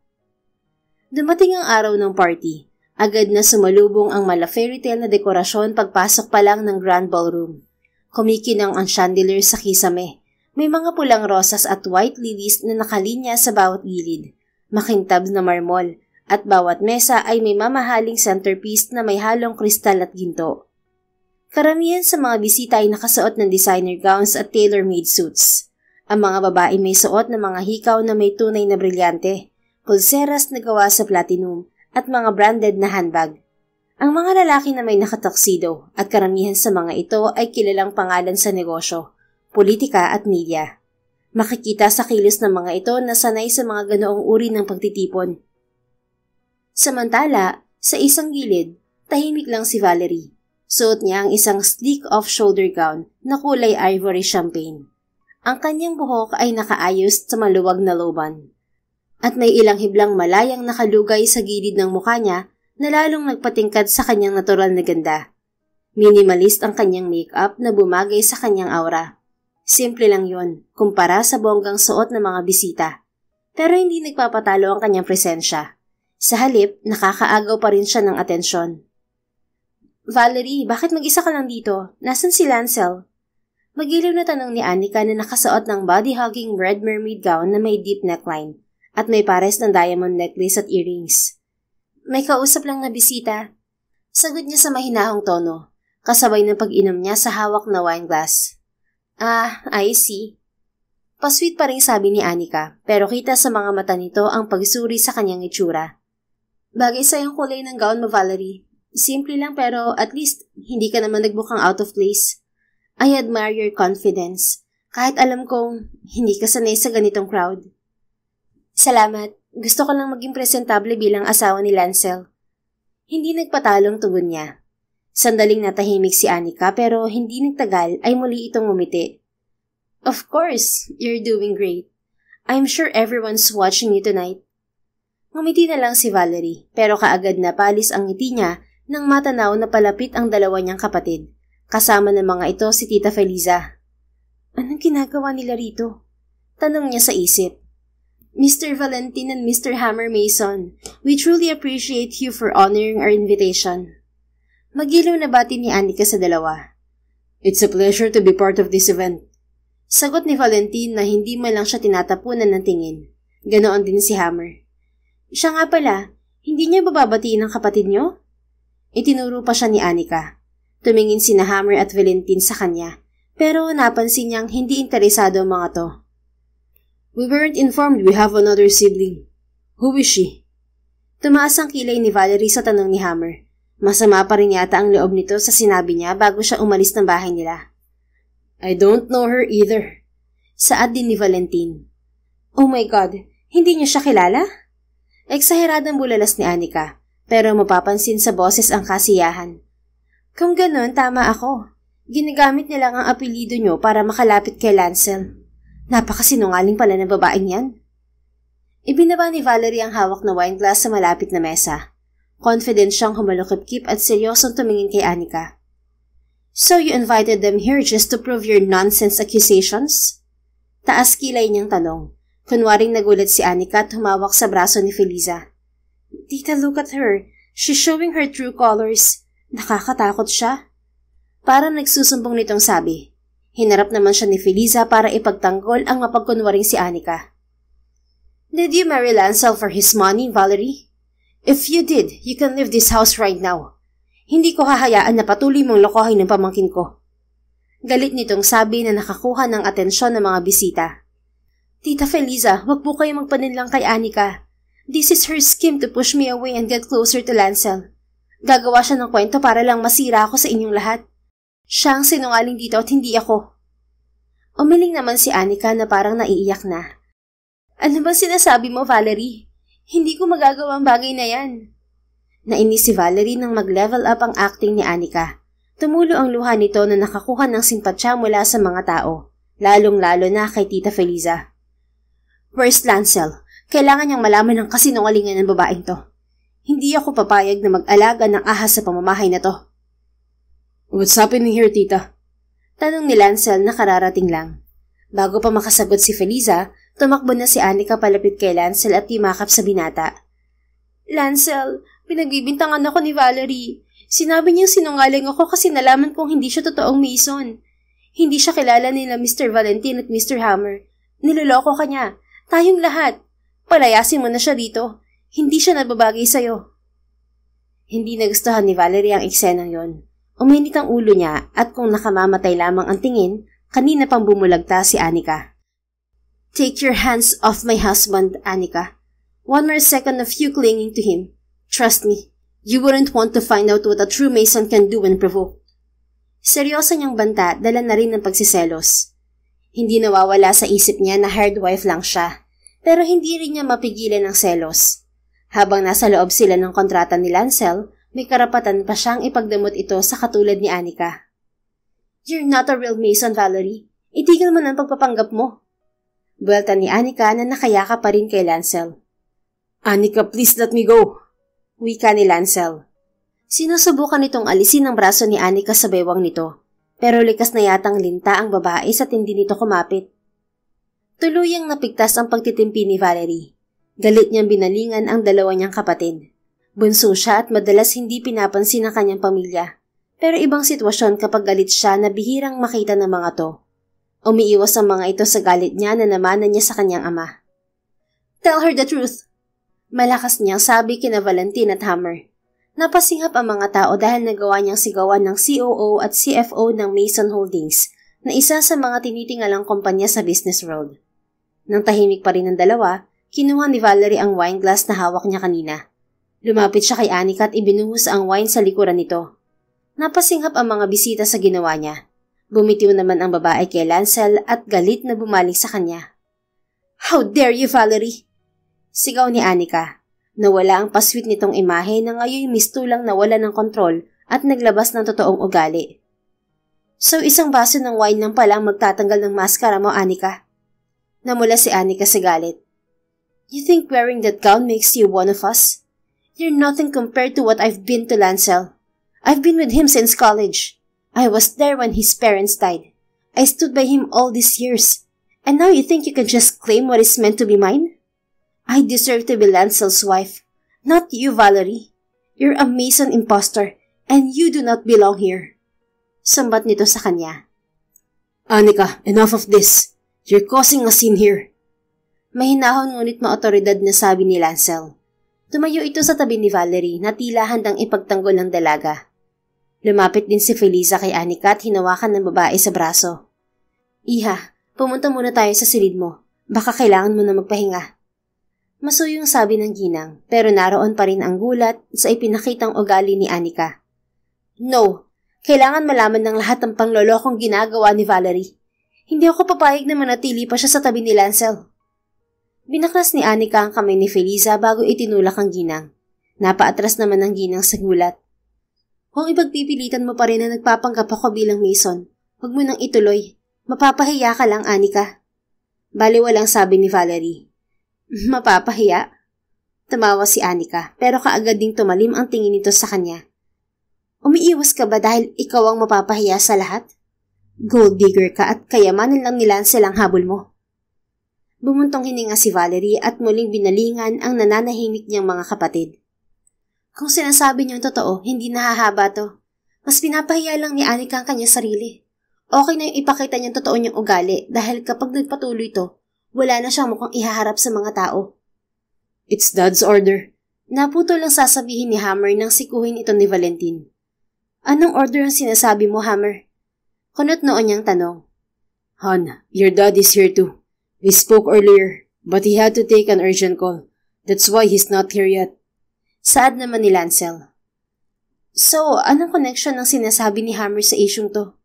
Dumating ang araw ng party. Agad na sumalubong ang mala fairy tale na dekorasyon pagpasok pa lang ng grand ballroom. Kumikinang ang chandelier sa kisame. May mga pulang rosas at white lilies na nakalinya sa bawat gilid. Makintab na marmol. At bawat mesa ay may mamahaling centerpiece na may halong kristal at ginto. Karamihan sa mga bisita ay nakasuot ng designer gowns at tailor-made suits. Ang mga babae may suot ng mga hikaw na may tunay na brilyante, pulseras na gawa sa platinum, at mga branded na handbag. Ang mga lalaki na may nakataksido at karamihan sa mga ito ay kilalang pangalan sa negosyo, politika at media. Makikita sa kilos ng mga ito na sanay sa mga ganoong uri ng pagtitipon. Samantala, sa isang gilid, tahimik lang si Valerie. Suot niya ang isang sleek off-shoulder gown na kulay ivory champagne. Ang kanyang buhok ay nakaayos sa maluwag na loban. At may ilang hiblang malayang nakalugay sa gilid ng mukha niya na lalong nagpatingkad sa kanyang natural na ganda. Minimalist ang kanyang makeup na bumagay sa kanyang aura. Simple lang yon kumpara sa bonggang suot ng mga bisita. Pero hindi nagpapatalo ang kanyang presensya. Sa halip, nakakaagaw pa rin siya ng atensyon. Valerie, bakit mag-isa ka lang dito? Nasaan si Lancel? Magiliw na tanong ni Anika na nakasuot ng body-hugging red mermaid gown na may deep neckline at may pares ng diamond necklace at earrings. May kausap lang na bisita. Sagot niya sa mahinahong tono, kasabay ng pag-inom niya sa hawak na wine glass. I see. Pasweet pa rin sabi ni Anika, pero kita sa mga mata nito ang pagsuri sa kanyang itsura. Bagay sa yung kulay ng gown mo, Valerie. Simple lang pero at least hindi ka naman nagbukang out of place. I admire your confidence, kahit alam kong hindi ka sanay sa ganitong crowd. Salamat. Gusto ko lang maging presentable bilang asawa ni Lancel. Hindi nagpatalong tugon niya. Sandaling natahimik si Anika pero hindi nagtagal ay muli itong ngumiti. Of course, you're doing great. I'm sure everyone's watching you tonight. Ngumiti na lang si Valerie pero kaagad na palis ang ngiti niya nang matanaw na palapit ang dalawa niyang kapatid. Kasama ng mga ito si Tita Feliza. Anong ginagawa nila rito? Tanong niya sa isip. Mr. Valentin and Mr. Hammer Mason, we truly appreciate you for honoring our invitation. Magilaw na bati ni Anika sa dalawa. It's a pleasure to be part of this event. Sagot ni Valentin na hindi man lang siya tinatapunan ng tingin. Ganoon din si Hammer. Siya nga pala, hindi niya bababatiin ang kapatid niyo? Itinuro pa siya ni Anika. Tumingin sina Hammer at Valentin sa kanya, pero napansin niyang hindi interesado ang mga to. We weren't informed we have another sibling. Who is she? Tumaas ang kilay ni Valerie sa tanong ni Hammer. Masama pa rin yata ang loob nito sa sinabi niya bago siya umalis ng bahay nila. I don't know her either. Saad din ni Valentin. Oh my God, hindi niyo siya kilala? Eksaheradang bulalas ni Anika, pero mapapansin sa boses ang kasiyahan. Kung ganon, tama ako. Ginagamit niya lang ang apelido niyo para makalapit kay Lancel. Napakasinungaling pala ng babaeng yan. Ibinaba ni Valerie ang hawak na wine glass sa malapit na mesa. Confident siyang humalukip-kip at seryosong tumingin kay Anika. So you invited them here just to prove your nonsense accusations? Taas kilay niyang tanong. Kunwaring nagulat si Anika at humawak sa braso ni Feliza. Tita, look at her. She's showing her true colors. Nakakatakot siya. Parang nagsusumbong nitong sabi. Hinarap naman siya ni Feliza para ipagtanggol ang mapagkunwaring si Anika. Did you marry Lancel for his money, Valerie? If you did, you can leave this house right now. Hindi ko hahayaan na patuloy mong lokohin ng pamangkin ko. Galit nitong sabi na nakakuha ng atensyon ng mga bisita. Tita Feliza, wag po kayo magpaninlang kay Anika. This is her scheme to push me away and get closer to Lancel. Gagawa siya ng kwento para lang masira ako sa inyong lahat. Siya ang sinungaling dito at hindi ako. Umiling naman si Anika na parang naiiyak na. Ano ba sinasabi mo, Valerie? Hindi ko magagawa ang bagay na yan. Nainis si Valerie nang mag-level up ang acting ni Anika. Tumulo ang luha nito na nakakuha ng simpatsya mula sa mga tao, lalong-lalo na kay Tita Feliza. Where's Lancel? Kailangan niyang malaman ang kasinungalingan ng babaeng to. Hindi ako papayag na mag-alaga ng ahas sa pamamahay na to. What's happening here, Tita? Tanong ni Lancel na kararating lang. Bago pa makasagot si Feliza, tumakbo na si Anika palapit kay Lancel at timakap sa binata. Lancel, pinagbibintangan ako ni Valerie. Sinabi niyang sinungaling ako kasi nalaman kong hindi siya totoong Mason. Hindi siya kilala nila Mr. Valentin at Mr. Hammer. Niloloko ka niya. Tayong lahat. Palayasin mo na siya dito. Hindi siya nababagay sa'yo. Hindi nagustuhan ni Valerie ang eksenang yon. Uminit ang ulo niya at kung nakamamatay lamang ang tingin, kanina pang bumulagta si Anika. Take your hands off my husband, Anika. One more second of you clinging to him. Trust me, you wouldn't want to find out what a true Mason can do when provoked. Seryoso niyang banta, dala na rin ng pagsiselos. Hindi nawawala sa isip niya na hard wife lang siya, pero hindi rin niya mapigilan ang selos. Habang nasa loob sila ng kontrata ni Lancel, may karapatan pa siyang ipagdamot ito sa katulad ni Anika. You're not a real Mason, Valerie. Itigil mo na ang pagpapanggap mo. Buwelta ni Anika na nakayaka pa rin kay Lancel. Anika, please let me go. Wika ni Lancel. Sinusubukan nitong alisin ang braso ni Anika sa bewang nito, pero likas na yatang linta ang babae sa hindi nito kumapit. Tuluyang napigtas ang pagtitimpi ni Valerie. Galit niyang binalingan ang dalawa niyang kapatid. Bunso siya at madalas hindi pinapansin ng kanyang pamilya. Pero ibang sitwasyon kapag galit siya na bihirang makita ng mga to. Umiiwas ang mga ito sa galit niya na namanan niya sa kanyang ama. "Tell her the truth!" Malakas niyang sabi kina Valentin at Hammer. Napasinghap ang mga tao dahil nagawa niyang sigawan ng COO at CFO ng Mason Holdings na isa sa mga tinitingalang kumpanya sa business world. Nang tahimik pa rin ang dalawa, kinuha ni Valerie ang wine glass na hawak niya kanina. Lumapit siya kay Anika at ibinuhos ang wine sa likuran nito. Napasinghap ang mga bisita sa ginawa niya. Bumitiw naman ang babae kay Lancel at galit na bumalik sa kanya. "How dare you, Valerie!" Sigaw ni Anika. Nawala ang pasweet nitong imahe na ngayon mistulang nawala ng kontrol at naglabas ng totoong ugali. "So isang baso ng wine lang pala ang magtatanggal ng maskara mo, Anika?" Namula si Anika sa galit. "You think wearing that gown makes you one of us? You're nothing compared to what I've been to Lancel. I've been with him since college. I was there when his parents died. I stood by him all these years. And now you think you can just claim what is meant to be mine? I deserve to be Lancel's wife, not you, Valerie. You're a Mason imposter, and you do not belong here." Sambat nito sa kanya. "Anika, enough of this. You're causing a scene here." Mahinahon ngunit maotoridad na sabi ni Lancel. Tumayo ito sa tabi ni Valerie na tila handang ipagtanggol ng dalaga. Lumapit din si Feliza kay Anika at hinawakan ng babae sa braso. "Iha, pumunta muna tayo sa silid mo. Baka kailangan mo na magpahinga." Masuyong sabi ng ginang, pero naroon pa rin ang gulat sa ipinakitang ugali ni Anika. "No, kailangan malaman ng lahat ang panglolokong ginagawa ni Valerie. Hindi ako papayag na manatili pa siya sa tabi ni Lancel." Binaklas ni Anika ang kamay ni Feliza bago itinulak ang ginang. Napaatras naman ang ginang sa gulat. "Kung ipagpipilitan mo pa rin na nagpapanggap ako bilang Mason, huwag mo nang ituloy. Mapapahiya ka lang, Anika." Baliwalang sabi ni Valerie. "Mapapahiya?" Tumawa si Anika, pero kaagad ding tumalim ang tingin nito sa kanya. "Umiiwas ka ba dahil ikaw ang mapapahiya sa lahat? Gold digger ka at kayamanan lang ni Lancel ang habol mo." Bumuntong hininga si Valerie at muling binalingan ang nananahimik niyang mga kapatid. "Kung sinasabi niyong totoo, hindi nahahaba to. Mas pinapahiya lang ni Anika ang kanyang sarili. Okay na yung ipakita niyang totoo niyang ugali dahil kapag nagpatuloy to, wala na siyang mukhang ihaharap sa mga tao." "It's Dad's order." Naputo lang sasabihin ni Hammer nang sikuhin ito ni Valentin. "Anong order ang sinasabi mo, Hammer?" Kunot noon niyang tanong. "Han, your dad is here too. We spoke earlier, but he had to take an urgent call. That's why he's not here yet." Saad naman ni Lancel. "So, anong connection ng sinasabi ni Hammer sa isyung to?"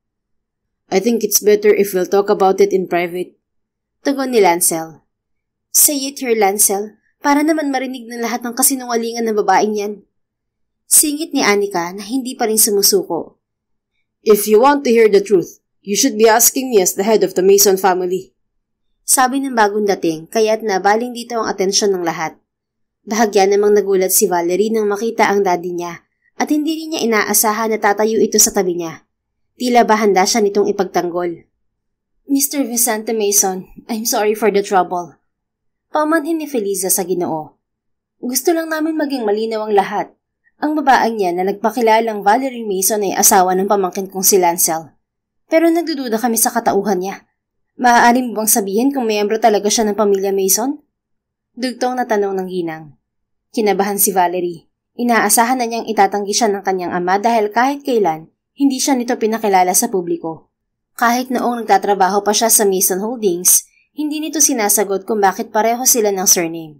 "I think it's better if we'll talk about it in private." Tugon ni Lancel. "Say it here, Lancel, para naman marinig ng lahat ng kasinungalingan ng babaeng yan." Singit ni Anika na hindi pa rin sumusuko. "If you want to hear the truth, you should be asking me as the head of the Mason family." Sabi ng bagong dating, kaya't nabaling dito ang atensyon ng lahat. Bahagya namang nagulat si Valerie nang makita ang daddy niya at hindi rin niya inaasahan na tatayo ito sa tabi niya. Tila ba handa siya nitong ipagtanggol. "Mr. Vicente Mason, I'm sorry for the trouble." Pamanhin ni Feliza sa Ginoo. "Gusto lang namin maging malinaw ang lahat. Ang babaeng niya na nagpakilalang Valerie Mason ay asawa ng pamangkin kong si Lancel. Pero nagdududa kami sa katauhan niya. Maaari mo bang sabihin kung miyembro talaga siya ng pamilya Mason?" Dugtong na tanong ng ginang. Kinabahan si Valerie. Inaasahan na niyang itatanggi siya ng kanyang ama dahil kahit kailan, hindi siya nito pinakilala sa publiko. Kahit noong nagtatrabaho pa siya sa Mason Holdings, hindi nito sinasagot kung bakit pareho sila ng surname.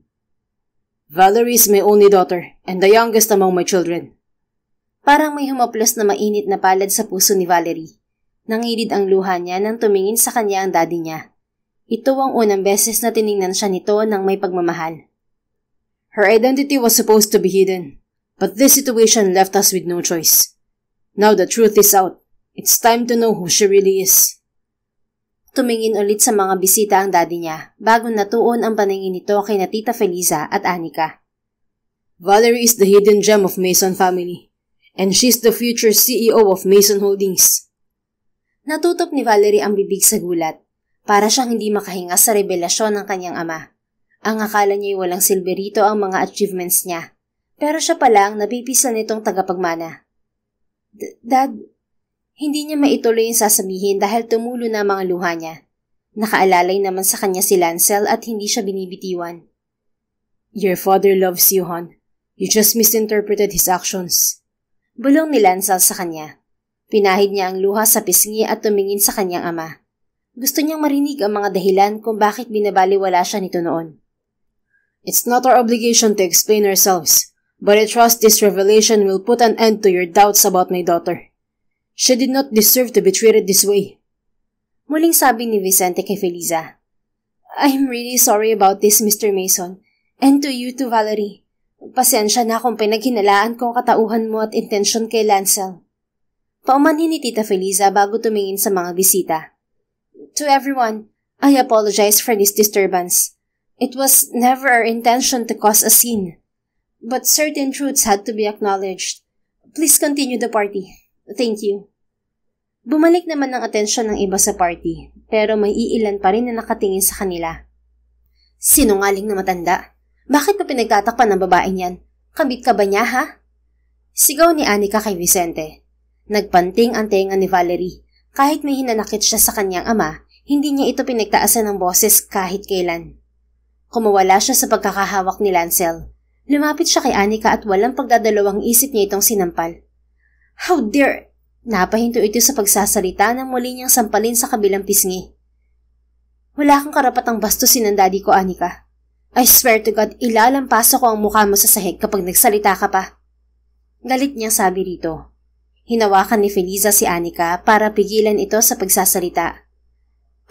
"Valerie is my only daughter and the youngest among my children." Parang may humaplos na mainit na palad sa puso ni Valerie. Nangilid ang luha niya nang tumingin sa kanya ang daddy niya. Ito ang unang beses na tiningnan siya nito ng may pagmamahal. Her identity was supposed to be hidden, but this situation left us with no choice. Now the truth is out. It's time to know who she really is. Tumingin ulit sa mga bisita ang daddy niya bago natuon ang paningin nito kay na Tita Feliza at Anika. "Valerie is the hidden gem of Mason family, And she's the future CEO of Mason Holdings. Natutop ni Valerie ang bibig sa gulat. Para siyang hindi makahinga sa revelasyon ng kanyang ama. Ang akala niya ay walang silbi rito ang mga achievements niya. Pero siya pala ang napipisa nitong tagapagmana. Dad, hindi niya maituloy yung sasabihin dahil tumulo na mga luha niya. Nakaalalay naman sa kanya si Lancel at hindi siya binibitiwan. Your father loves you, hon. You just misinterpreted his actions. Bulong ni Lancel sa kanya. Pinahid niya ang luha sa pisngi at tumingin sa kanyang ama. Gusto niyang marinig ang mga dahilan kung bakit binabaliwala siya nito noon. It's not our obligation to explain ourselves, but I trust this revelation will put an end to your doubts about my daughter. She did not deserve to be treated this way. Muling sabi ni Vicente kay Feliza. I'm really sorry about this, Mr. Mason. And to you too, Valerie. Pasensya na kung pinaghinalaan kong katauhan mo at intensyon kay Lancel. Paumanhin ni Tita Feliza bago tumingin sa mga bisita. To everyone, I apologize for this disturbance. It was never our intention to cause a scene. But certain truths had to be acknowledged. Please continue the party. Thank you. Bumalik naman ang atensyon ng iba sa party, pero may iilan pa rin na nakatingin sa kanila. Sinungaling na matanda. Bakit pa pinagtatakpan ng babaeng yan? Kabit ka ba niya, ha? Sigaw ni Anika kay Vicente. Nagpanting ang tenga ni Valerie. Kahit may hinanakit siya sa kanyang ama, hindi niya ito pinagtaasan ng boses kahit kailan. Kumawala siya sa pagkakahawak ni Lancel. Lumapit siya kay Anika at walang pagdadalawang isip niya itong sinampal. How dare! Napahinto ito sa pagsasalita nang muli niyang sampalin sa kabilang pisngi. Wala kang karapatang bastusin ng daddy ko, Anika. I swear to God, ilalampaso ko ang mukha mo sa sahig kapag nagsalita ka pa. Galit niyang sabi rito. Hinawakan ni Feliza si Anika para pigilan ito sa pagsasalita.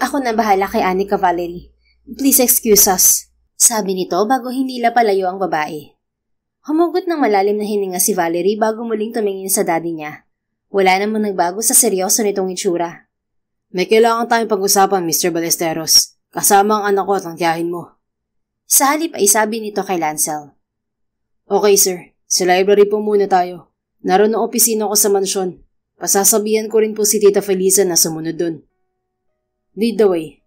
Ako na bahala kay Anika, Valerie. Please excuse us. Sabi nito bago hinila palayo ang babae. Humugot ng malalim na hininga si Valerie bago muling tumingin sa daddy niya. Wala namang nagbago sa seryoso nitong itsura. May kailangan tayong pag-usapan, Mr. Ballesteros. Kasama ang anak ko at ang tiyahin mo. Sa halip ay sabi nito kay Lancel. Okay, sir. Sa library po muna tayo. Naroon ang opisina ko sa mansyon. Pasasabihan ko rin po si Tita Feliza na sumunod dun. Lead the way.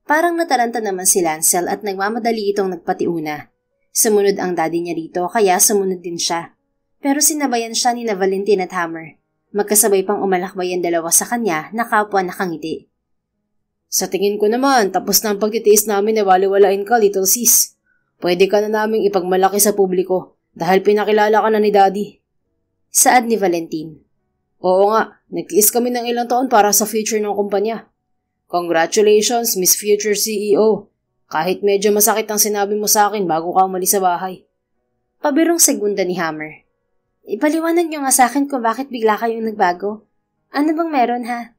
Parang nataranta naman si Lancel at nagmamadali itong nagpatiuna. Sumunod ang daddy niya rito kaya sumunod din siya. Pero sinabayan siya ni na Valentin at Hammer. Magkasabay pang umalakbay ang dalawa sa kanya na kapwa nakangiti. Sa tingin ko naman, tapos na ang pagtitiis namin na waliwalain ka, little sis. Pwede ka na naming ipagmalaki sa publiko dahil pinakilala ka na ni daddy. Saad ni Valentin. Oo nga, nagtiis kami ng ilang taon para sa future ng kumpanya. Congratulations, Miss Future CEO. Kahit medyo masakit ang sinabi mo sa akin bago ka umalis sa bahay. Pabirong segunda ni Hammer. Ipaliwanag niyo nga sa akin kung bakit bigla kayong nagbago. Ano bang meron, ha?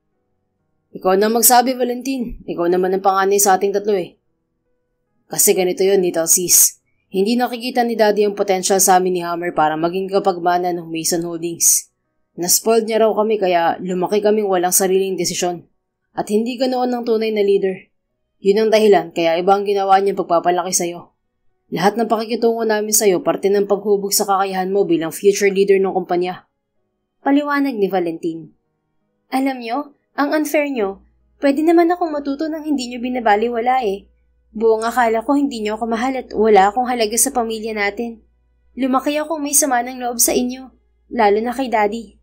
Ikaw na magsabi, Valentin. Ikaw naman ang panganay sa ating tatlo eh. Kasi ganito yun, little sis. Hindi nakikita ni Daddy ang potential sa amin ni Hammer para maging kapagmana ng Mason Holdings. Naspoiled niya raw kami kaya lumaki kaming walang sariling desisyon. At hindi ganoon ng tunay na leader. Yun ang dahilan kaya iba ang ginawa niyang pagpapalaki sa'yo. Lahat ng pakikitungo namin sa'yo parte ng paghubog sa kakayahan mo bilang future leader ng kumpanya. Paliwanag ni Valentin. Alam niyo, ang unfair niyo. Pwede naman akong matuto ng hindi niyo binabaliwala eh. Buong akala ko hindi niyo ako mahal at wala akong halaga sa pamilya natin. Lumaki akong may sama ng loob sa inyo, lalo na kay Daddy.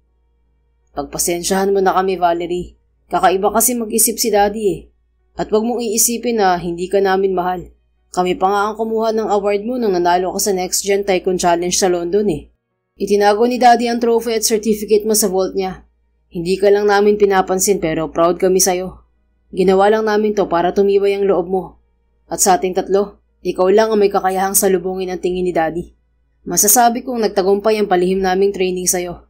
Pagpasensyahan mo na kami, Valerie. Kakaiba kasi mag-isip si Daddy eh. At wag mong iisipin na hindi ka namin mahal. Kami pa nga ang kumuha ng award mo nung nanalo ka sa Next Gen Tycoon Challenge sa London eh. Itinago ni Daddy ang trophy at certificate mo sa vault niya. Hindi ka lang namin pinapansin pero proud kami sa'yo. Ginawa lang namin to para tumibay ang loob mo. At sa ating tatlo, ikaw lang ang may kakayahang salubungin ang tingin ni Daddy. Masasabi kong nagtagumpay ang palihim naming training sa'yo.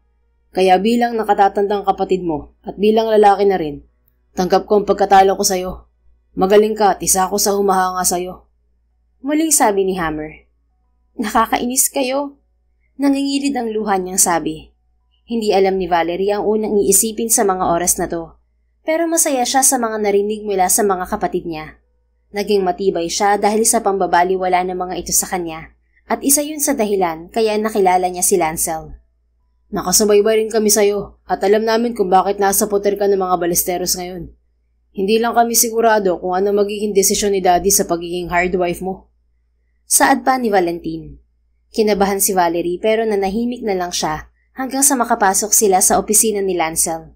Kaya bilang nakatatandang kapatid mo at bilang lalaki na rin, tanggap ko ang pagkatalo ko sa'yo. Magaling ka at isa ako sa humahanga sa'yo. Muling sabi ni Hammer. Nakakainis kayo. Nangingilid ang luha niyang sabi. Hindi alam ni Valerie ang unang iisipin sa mga oras na to. Pero masaya siya sa mga narinig mula sa mga kapatid niya. Naging matibay siya dahil sa pambabaliwala ng mga ito sa kanya. At isa yun sa dahilan kaya nakilala niya si Lancel. Nakasubaybay rin kami sa'yo at alam namin kung bakit nasa poter ka ng mga balesteros ngayon. Hindi lang kami sigurado kung ano magiging desisyon ni Daddy sa pagiging hard wife mo. Saad pa ni Valentin. Kinabahan si Valerie pero nanahimik na lang siya hanggang sa makapasok sila sa opisina ni Lancel.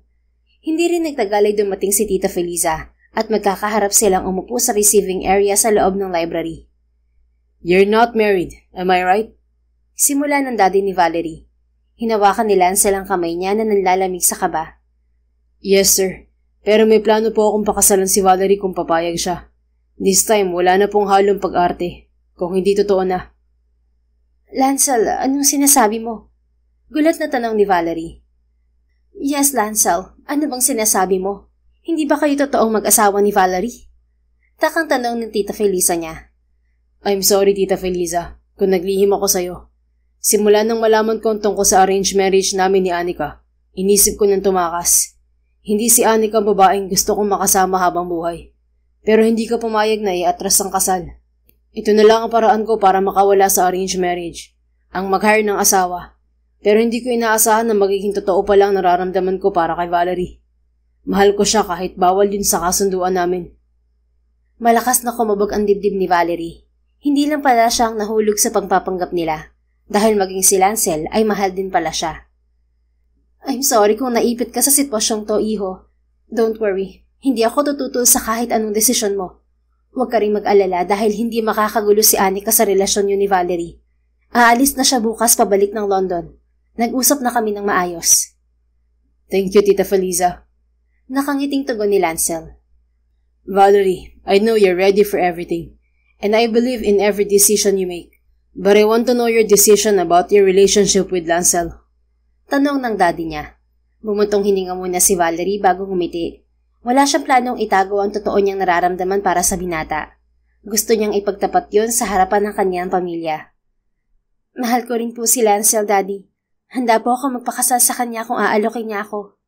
Hindi rin nagtagal ay dumating si Tita Feliza at magkakaharap silang umupo sa receiving area sa loob ng library. You're not married, am I right? Simula ng daddy ni Valerie. Hinawakan ni Lancel ang kamay niya na nanlalamig sa kaba. Yes, sir. Pero may plano po akong pakasalan si Valerie kung papayag siya. This time, wala na pong halong pag-arte. Kung hindi totoo na. Lancel, anong sinasabi mo? Gulat na tanong ni Valerie. Yes, Lancel. Ano bang sinasabi mo? Hindi ba kayo totoong mag-asawa ni Valerie? Takang tanong ng Tita Felisa niya. I'm sorry, Tita Feliza, kung naglihim ako sa'yo. Simula nang malaman ko tungkol sa arranged marriage namin ni Anika, inisip ko nang tumakas. Hindi si Anika ang babaeng gusto kong makasama habang buhay. Pero hindi ka pumayag na iatras ang kasal. Ito na lang ang paraan ko para makawala sa arranged marriage, ang mag-hire ng asawa. Pero hindi ko inaasahan na magiging totoo pa lang nararamdaman ko para kay Valerie. Mahal ko siya kahit bawal yun sa kasunduan namin. Malakas na kumabog ang dibdib ni Valerie. Hindi lang pala siyang nahulog sa pagpapanggap nila dahil maging si Lancel ay mahal din pala siya. I'm sorry kung naipit ka sa sitwasyong to, iho. Don't worry, hindi ako tututol sa kahit anong desisyon mo. Huwag ka rin mag-alala dahil hindi makakagulo si Anika sa relasyon niyo ni Valerie. Aalis na siya bukas pabalik ng London. Nag-usap na kami ng maayos. Thank you, Tita Feliza. Nakangiting tugon ni Lancel. Valerie, I know you're ready for everything. And I believe in every decision you make. But I want to know your decision about your relationship with Lancel. Tanong ng daddy niya. Bumutong hininga muna si Valerie bago ngumiti. Wala siyang planong itago ang totoo niyang nararamdaman para sa binata. Gusto niyang ipagtapat yon sa harapan ng kanyang pamilya. Mahal ko rin po si Lancel, Daddy. Handa po ako magpakasal sa kanya kung aalokin niya ako.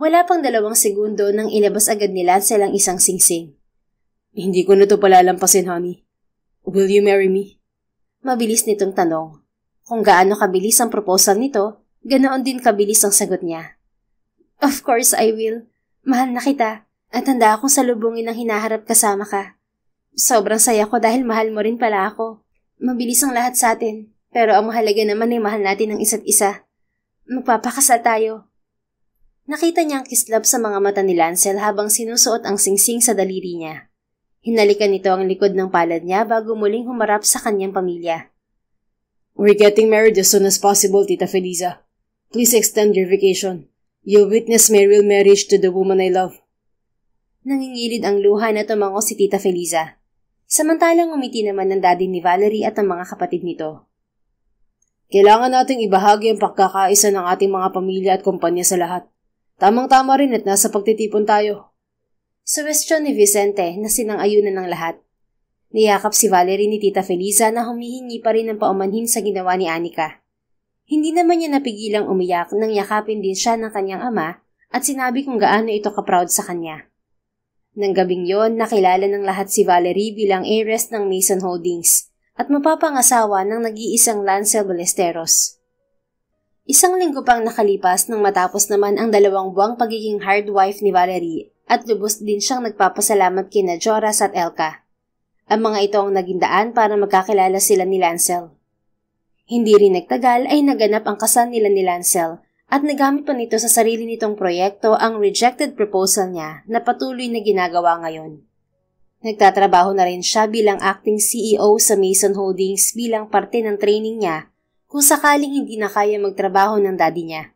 Wala pang 2 segundo nang ilabas agad ni Lancel ang isang singsing. Hindi ko na ito palalampasin, honey. Will you marry me? Mabilis nitong tanong. Kung gaano kabilis ang proposal nito, ganoon din kabilis ang sagot niya. Of course I will. Mahal na kita at handa akong salubungin ang hinaharap kasama ka. Sobrang saya ko dahil mahal mo rin pala ako. Mabilis ang lahat sa atin, pero ang mahalaga naman ay mahal natin ang isa't isa. Magpapakasal tayo. Nakita niya ang kislap sa mga mata ni Lancel habang sinusuot ang singsing sa daliri niya. Hinalikan nito ang likod ng palad niya bago muling humarap sa kanyang pamilya. We're getting married as soon as possible, Tita Feliza. Please extend your vacation. You'll witness my real marriage to the woman I love. Nangingilid ang luha na tumango si Tita Feliza. Samantalang umiti naman ng daddy ni Valerie at ang mga kapatid nito. Kailangan nating ibahagi ang pagkakaisa ng ating mga pamilya at kumpanya sa lahat. Tamang-tama rin at nasa pagtitipon tayo. Suwestyon ni Vicente na sinang-ayunan ng lahat. Niyakap si Valerie ni Tita Feliza na humihingi pa rin ng paumanhin sa ginawa ni Anika. Hindi naman niya napigilang umiyak nang yakapin din siya ng kanyang ama at sinabi kung gaano ito ka-proud sa kanya. Nang gabing yon, nakilala ng lahat si Valerie bilang heiress ng Mason Holdings at mapapangasawa ng nag-iisang Lancel Ballesteros. Isang linggo pang nakalipas nang matapos naman ang 2 buwang pagiging hard wife ni Valerie at lubos din siyang nagpapasalamat kina Joras at Elka. Ang mga ito ang naging daan para magkakilala sila ni Lancel. Hindi rin nagtagal ay naganap ang kasal nila ni Lancel at nagamit pa nito sa sarili nitong proyekto ang rejected proposal niya na patuloy na ginagawa ngayon. Nagtatrabaho na rin siya bilang acting CEO sa Mason Holdings bilang parte ng training niya kung sakaling hindi na kaya magtrabaho ng daddy niya.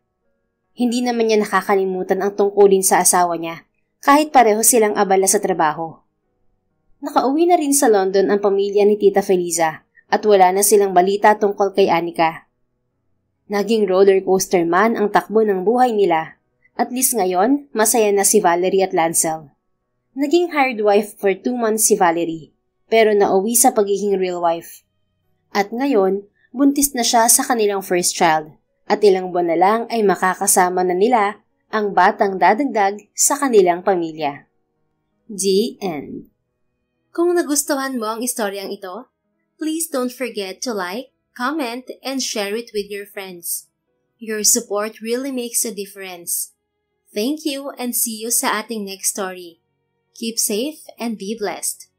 Hindi naman niya nakakalimutan ang tungkulin sa asawa niya kahit pareho silang abala sa trabaho. Nakauwi na rin sa London ang pamilya ni Tita Feliza at wala na silang balita tungkol kay Anika. Naging roller coaster man ang takbo ng buhay nila. At least ngayon, masaya na si Valerie at Lancel. Naging hard wife for 2 months si Valerie, pero nauwi sa pagiging real wife. At ngayon, buntis na siya sa kanilang first child, at ilang buwan na lang ay makakasama na nila ang batang dadagdag sa kanilang pamilya. The end. Kung nagustuhan mo ang istoryang ito, please don't forget to like, comment, and share it with your friends. Your support really makes a difference. Thank you and see you sa ating next story. Keep safe and be blessed.